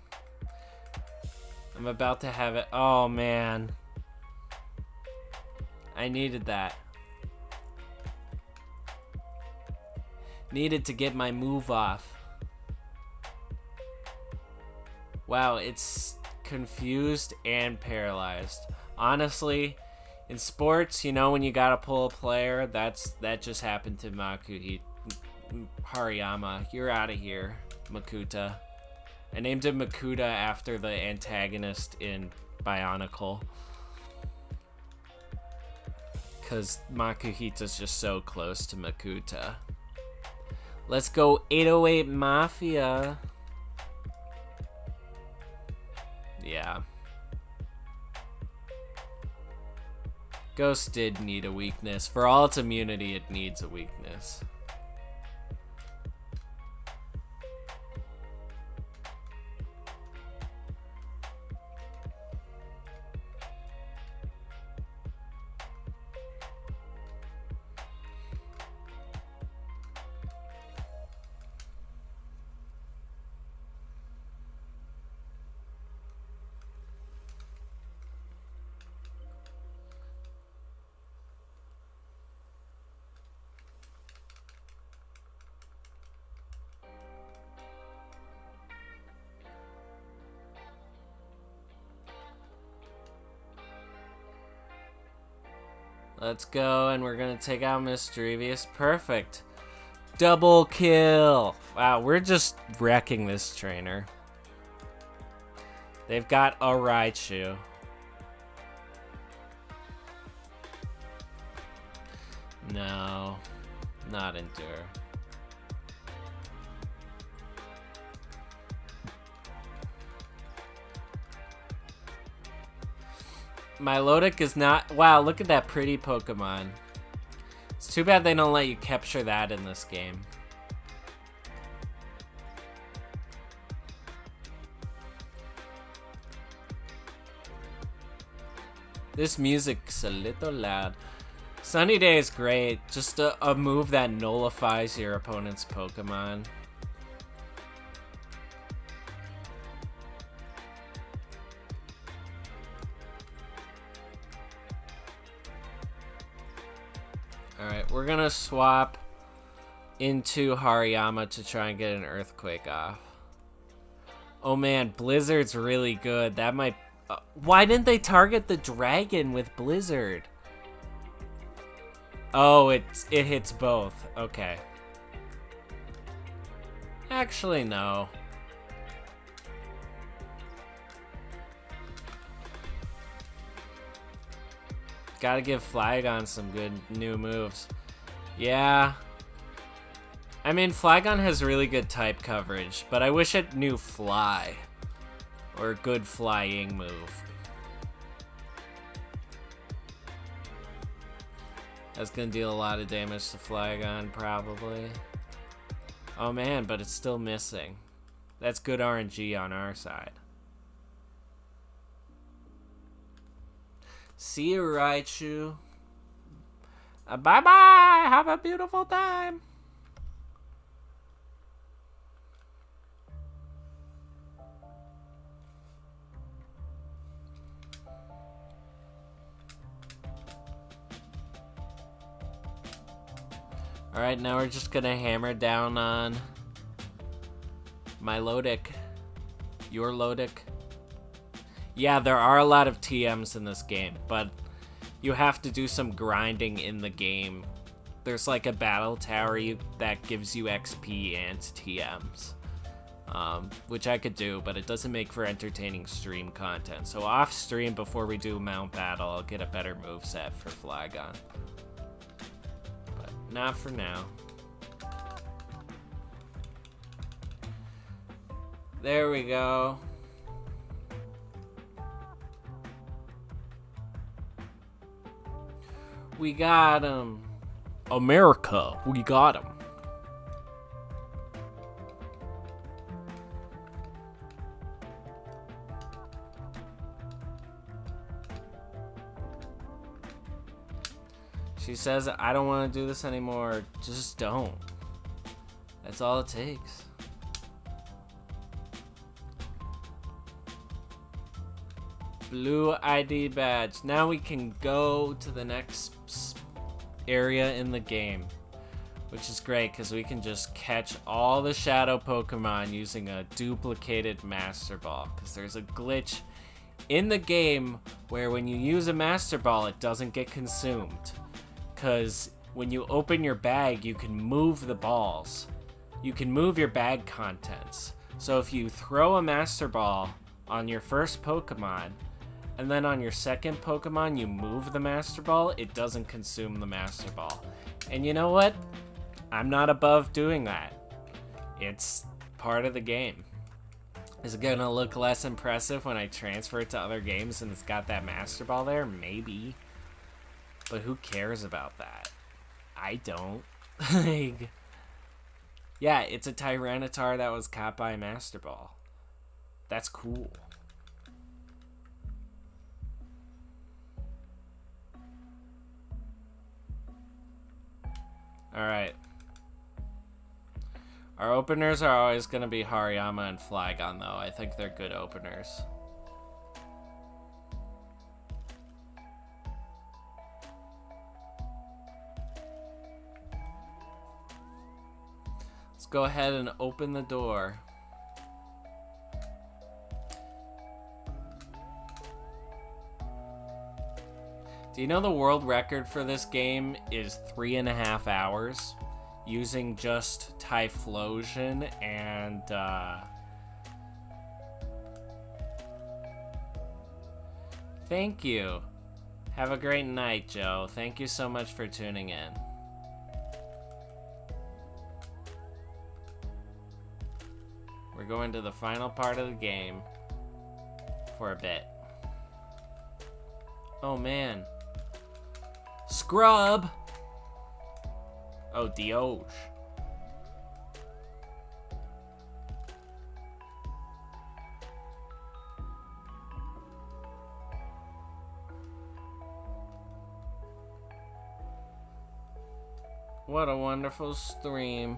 I'm about to have it. Oh man. I needed that. Needed to get my move off. Wow, it's confused and paralyzed. Honestly, in sports, you know, when you gotta pull a player, that just happened to Hariyama. You're out of here, Makuta. I named him Makuta after the antagonist in Bionicle. Because Makuhita's just so close to Makuta. Let's go 808 Mafia. Yeah. Ghost did need a weakness. For all its immunity, it needs a weakness. Let's go, and we're gonna take out Mischievous. Perfect. Double kill. Wow, we're just wrecking this trainer. They've got a Raichu. No, not Endure. Milotic is not... Wow, look at that pretty Pokemon. It's too bad they don't let you capture that in this game. This music's a little loud. Sunny Day is great. Just a move that nullifies your opponent's Pokemon. Alright, we're gonna swap into Hariyama to try and get an Earthquake off. Oh man, Blizzard's really good. That might... why didn't they target the dragon with Blizzard? Oh, it hits both. Okay. Actually, no. Gotta give Flygon some good new moves. Yeah. I mean, Flygon has really good type coverage, but I wish it knew Fly. Or a good flying move. That's gonna deal a lot of damage to Flygon, probably. Oh man, but it's still missing. That's good RNG on our side. See you, Raichu. Bye-bye! Have a beautiful time! Alright, now we're just gonna hammer down on my Lodic. Your Lodic. Yeah, there are a lot of TMs in this game, but you have to do some grinding in the game. There's like a battle tower that gives you XP and TMs, which I could do, but it doesn't make for entertaining stream content. So off stream, before we do Mount Battle, I'll get a better moveset for Flygon. But not for now. There we go. We got him. America, we got him. She says, I don't want to do this anymore. Just don't. That's all it takes. Blue ID badge. Now we can go to the next area in the game, which is great because we can just catch all the shadow Pokemon using a duplicated Master Ball, because there's a glitch in the game where when you use a Master Ball, it doesn't get consumed, because when you open your bag, you can move the balls. You can move your bag contents. So if you throw a Master Ball on your first Pokemon, and then on your second Pokemon you move the Master Ball, it doesn't consume the Master Ball. And you know what? I'm not above doing that. It's part of the game. Is it gonna look less impressive when I transfer it to other games and it's got that Master Ball there? Maybe. But who cares about that? I don't. Like, yeah, it's a Tyranitar that was caught by a Master Ball. That's cool. Alright. Our openers are always going to be Hariyama and Flygon, though. I think they're good openers. Let's go ahead and open the door. Do you know the world record for this game is 3.5 hours using just Typhlosion and thank you. Have a great night, Joe. Thank you so much for tuning in. We're going to the final part of the game for a bit. Oh man. Scrub! Oh, Dioge. What a wonderful stream.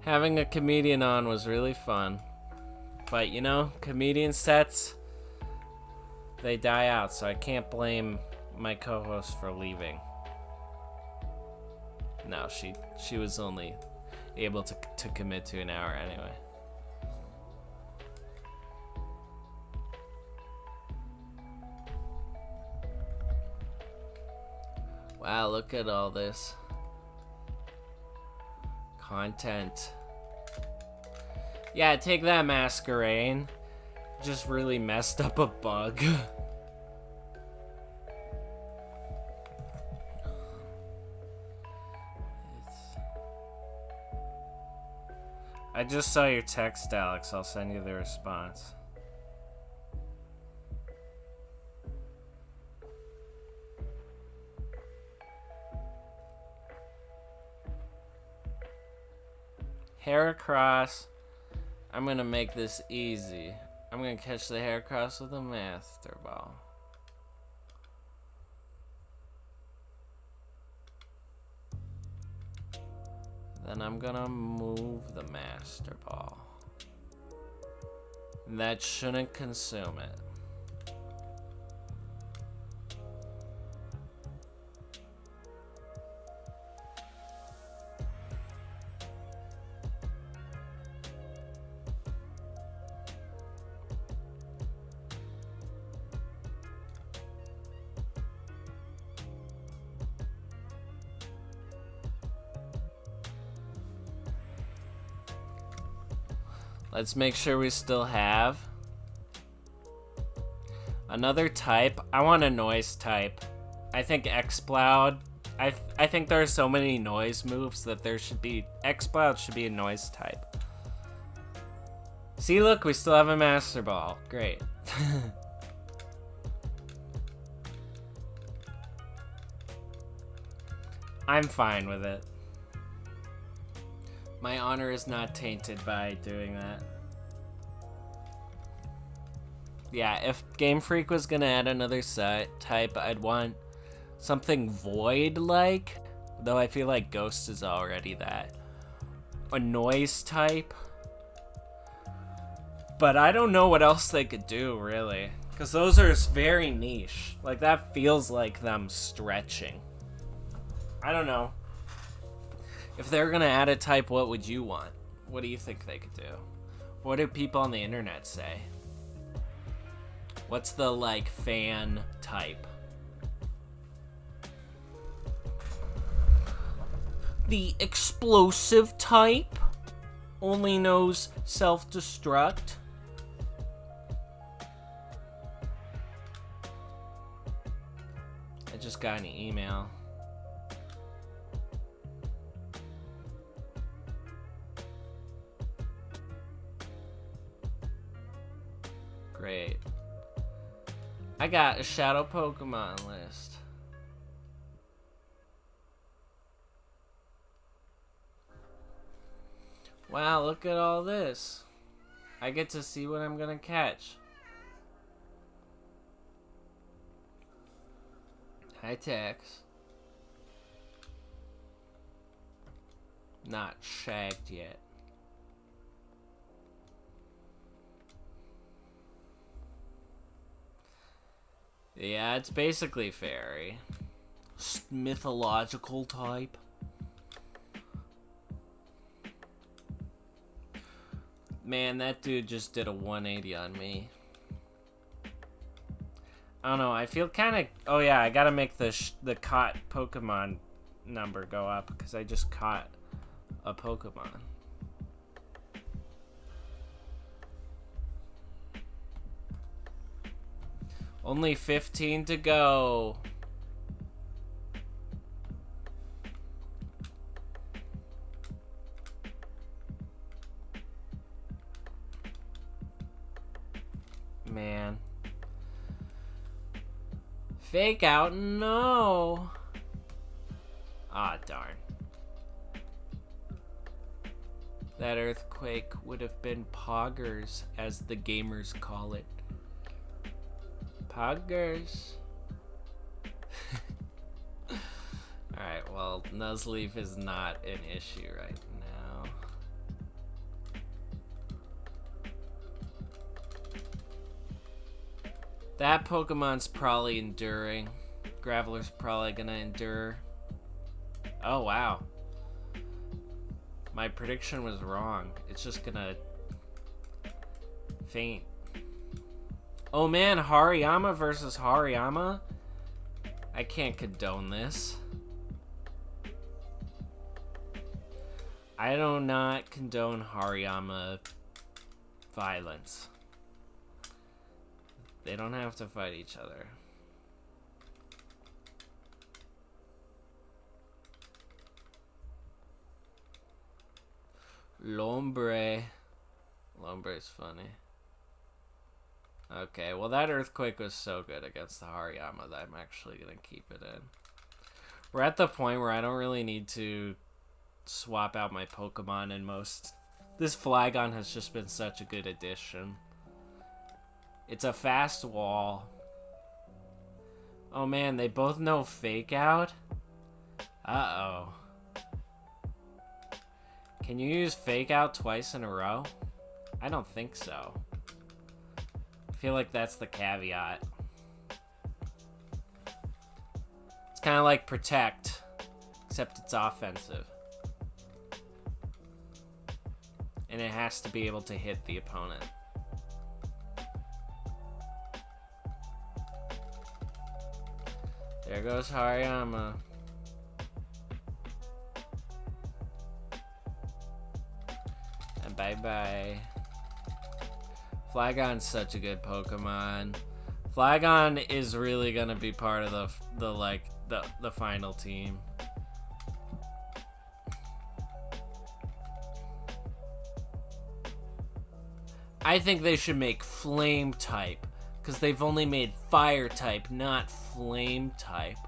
Having a comedian on was really fun. But, you know, comedian sets, they die out, so I can't blame my co-host for leaving. No, she was only able to commit to an hour anyway. Wow, look at all this content. Yeah, take that, Masquerain. Just really messed up a bug. I just saw your text, Alex. I'll send you the response. Heracross. I'm gonna make this easy. I'm gonna catch the Heracross with a Master Ball. Then I'm gonna move the Master Ball. That shouldn't consume it. Let's make sure we still have another type. I want a noise type. I think Exploud. I think there are so many noise moves that there should be. Exploud should be a noise type. See, look, we still have a Master Ball. Great. I'm fine with it. My honor is not tainted by doing that. Yeah, if Game Freak was gonna add another type, I'd want something void-like. Though I feel like Ghost is already that. A noise type. But I don't know what else they could do, really. Because those are very niche. Like, that feels like them stretching. I don't know. If they're gonna add a type, what would you want? What do you think they could do? What do people on the internet say? What's the, like, fan type? The explosive type only knows self-destruct. I just got an email. Great. I got a shadow Pokemon list. Wow, look at all this. I get to see what I'm gonna catch. Hi, Tex. Not shagged yet. Yeah, it's basically fairy. Mythological type. Man, that dude just did a 180 on me. I don't know, I feel kind of... Oh yeah, I gotta make the caught Pokemon number go up, because I just caught a Pokemon. Only 15 to go. Man. Fake out? No. Ah, darn. That earthquake would have been poggers, as the gamers call it. Poggers. Alright, well, Nuzleaf is not an issue right now. That Pokemon's probably enduring. Graveler's probably gonna endure. Oh, wow. My prediction was wrong. It's just gonna faint. Oh man, Hariyama versus Hariyama? I can't condone this. I do not condone Hariyama violence. They don't have to fight each other. Lombre. Lombre's funny. Okay, well that earthquake was so good against the Hariyama that I'm actually going to keep it in. We're at the point where I don't really need to swap out my Pokemon in most... This Flygon has just been such a good addition. It's a fast wall. Oh man, they both know Fake Out? Uh-oh. Can you use Fake Out twice in a row? I don't think so. I feel like that's the caveat. It's kind of like Protect, except it's offensive. And it has to be able to hit the opponent. There goes Hariyama. And bye-bye. Flygon's such a good Pokemon. Flygon is really gonna be part of the final team. I think they should make flame type, because they've only made fire type, not flame type.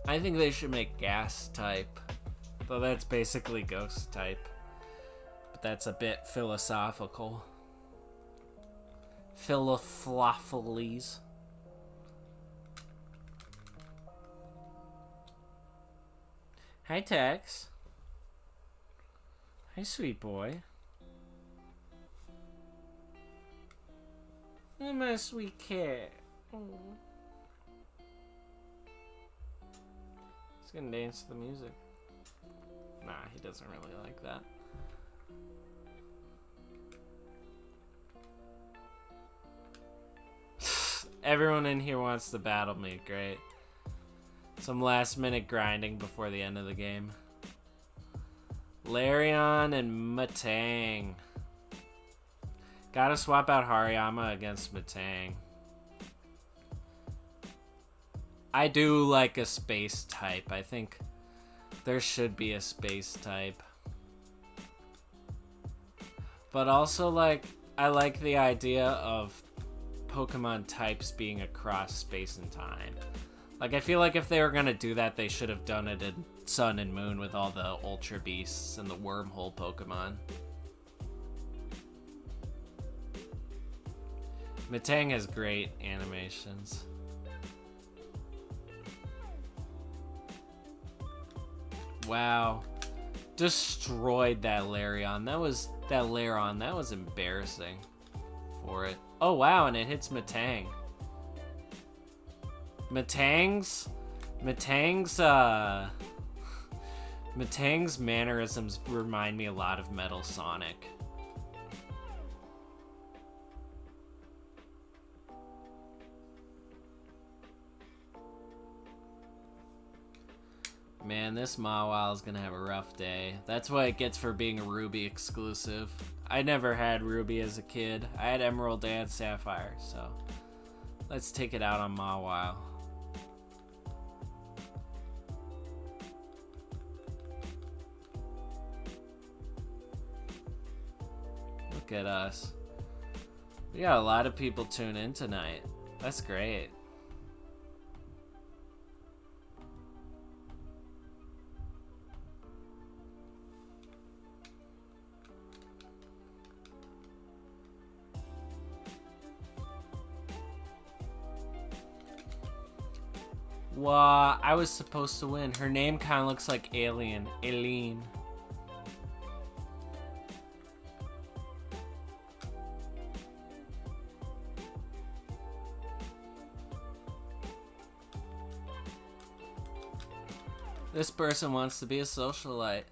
I think they should make gas type, though that's basically ghost type. But that's a bit philosophical. Philoflophilies. Hi, Tex. Hi, sweet boy. Oh, my sweet cat. Aww. He's gonna dance to the music. Nah, he doesn't really like that. Everyone in here wants to battle me. Great. Some last minute grinding before the end of the game. Larion and Matang. Gotta swap out Hariyama against Matang. I do like a space type. I think there should be a space type. But also, like, I like the idea of Pokemon types being across space and time. Like, I feel like if they were gonna do that, they should have done it in Sun and Moon with all the Ultra Beasts and the Wormhole Pokemon. Matang has great animations. Wow. Destroyed that Larion. That was embarrassing for it. Oh wow, and it hits Matang. Matang's mannerisms remind me a lot of Metal Sonic. Man, this Mawile is gonna have a rough day. That's what it gets for being a Ruby exclusive. I never had Ruby as a kid. I had Emerald and Sapphire, so let's take it out on Mawile. Look at us. We got a lot of people tune in tonight. That's great. Wow, I was supposed to win. Her name kind of looks like Alien. Aileen. This person wants to be a socialite.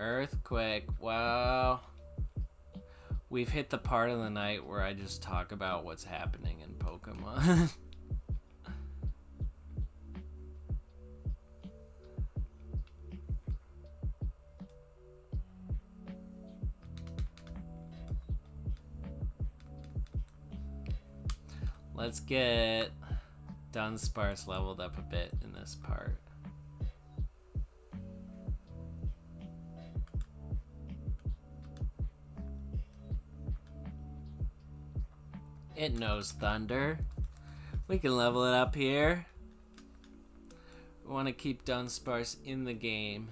Earthquake, wow. We've hit the part of the night where I just talk about what's happening in Pokemon. Let's get Dunsparce leveled up a bit in this part. It knows thunder. We can level it up here. We want to keep Dunsparce in the game.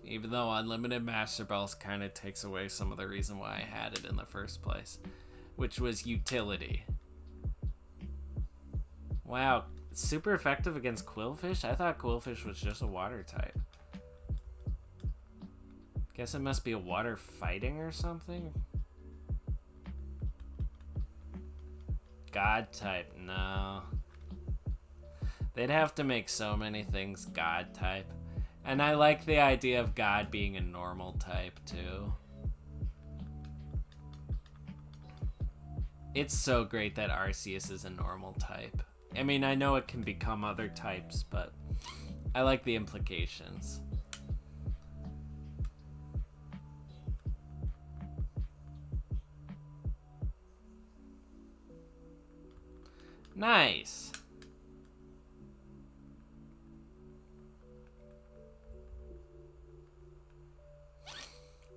Even though Unlimited Master Balls kind of takes away some of the reason why I had it in the first place, which was utility. Wow, it's super effective against Quillfish? I thought Quillfish was just a water type. Guess it must be a water fighting or something? God type, no. They'd have to make so many things God type. And I like the idea of God being a normal type, too. It's so great that Arceus is a normal type. I mean, I know it can become other types, but I like the implications. Nice.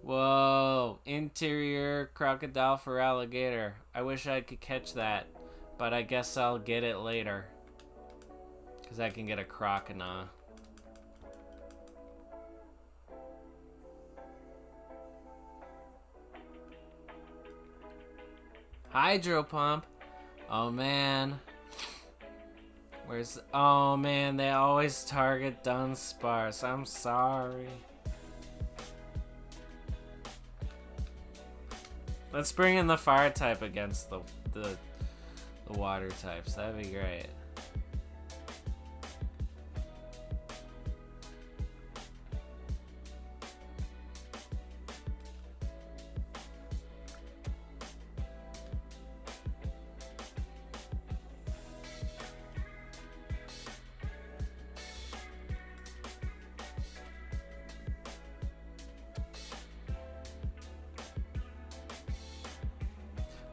Whoa, interior crocodile for alligator. I wish I could catch that, but I guess I'll get it later. Because I can get a crocodile. Hydro pump. Oh man. Oh man, they always target Dunsparce. I'm sorry. Let's bring in the fire type against the water types. That'd be great.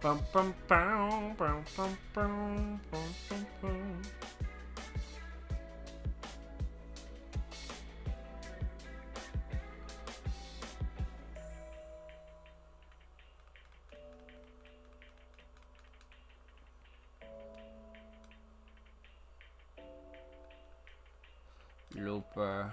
Bum, bum, bum, bum, bum, bum, bum, bum. Looper.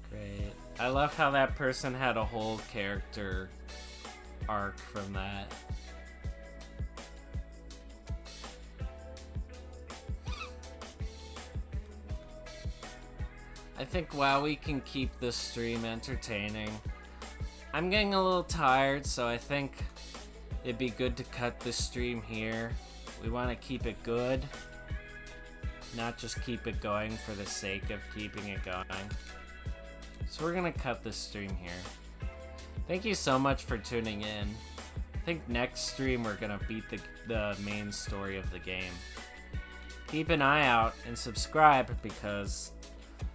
Great. I love how that person had a whole character arc from that. I think while we can keep this stream entertaining, I'm getting a little tired, so I think it'd be good to cut this stream here. We want to keep it good, not just keep it going for the sake of keeping it going. So we're gonna cut this stream here. Thank you so much for tuning in. I think next stream we're gonna beat the main story of the game. Keep an eye out and subscribe because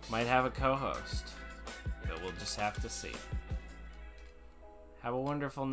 might have a co-host, but we'll just have to see. Have a wonderful night.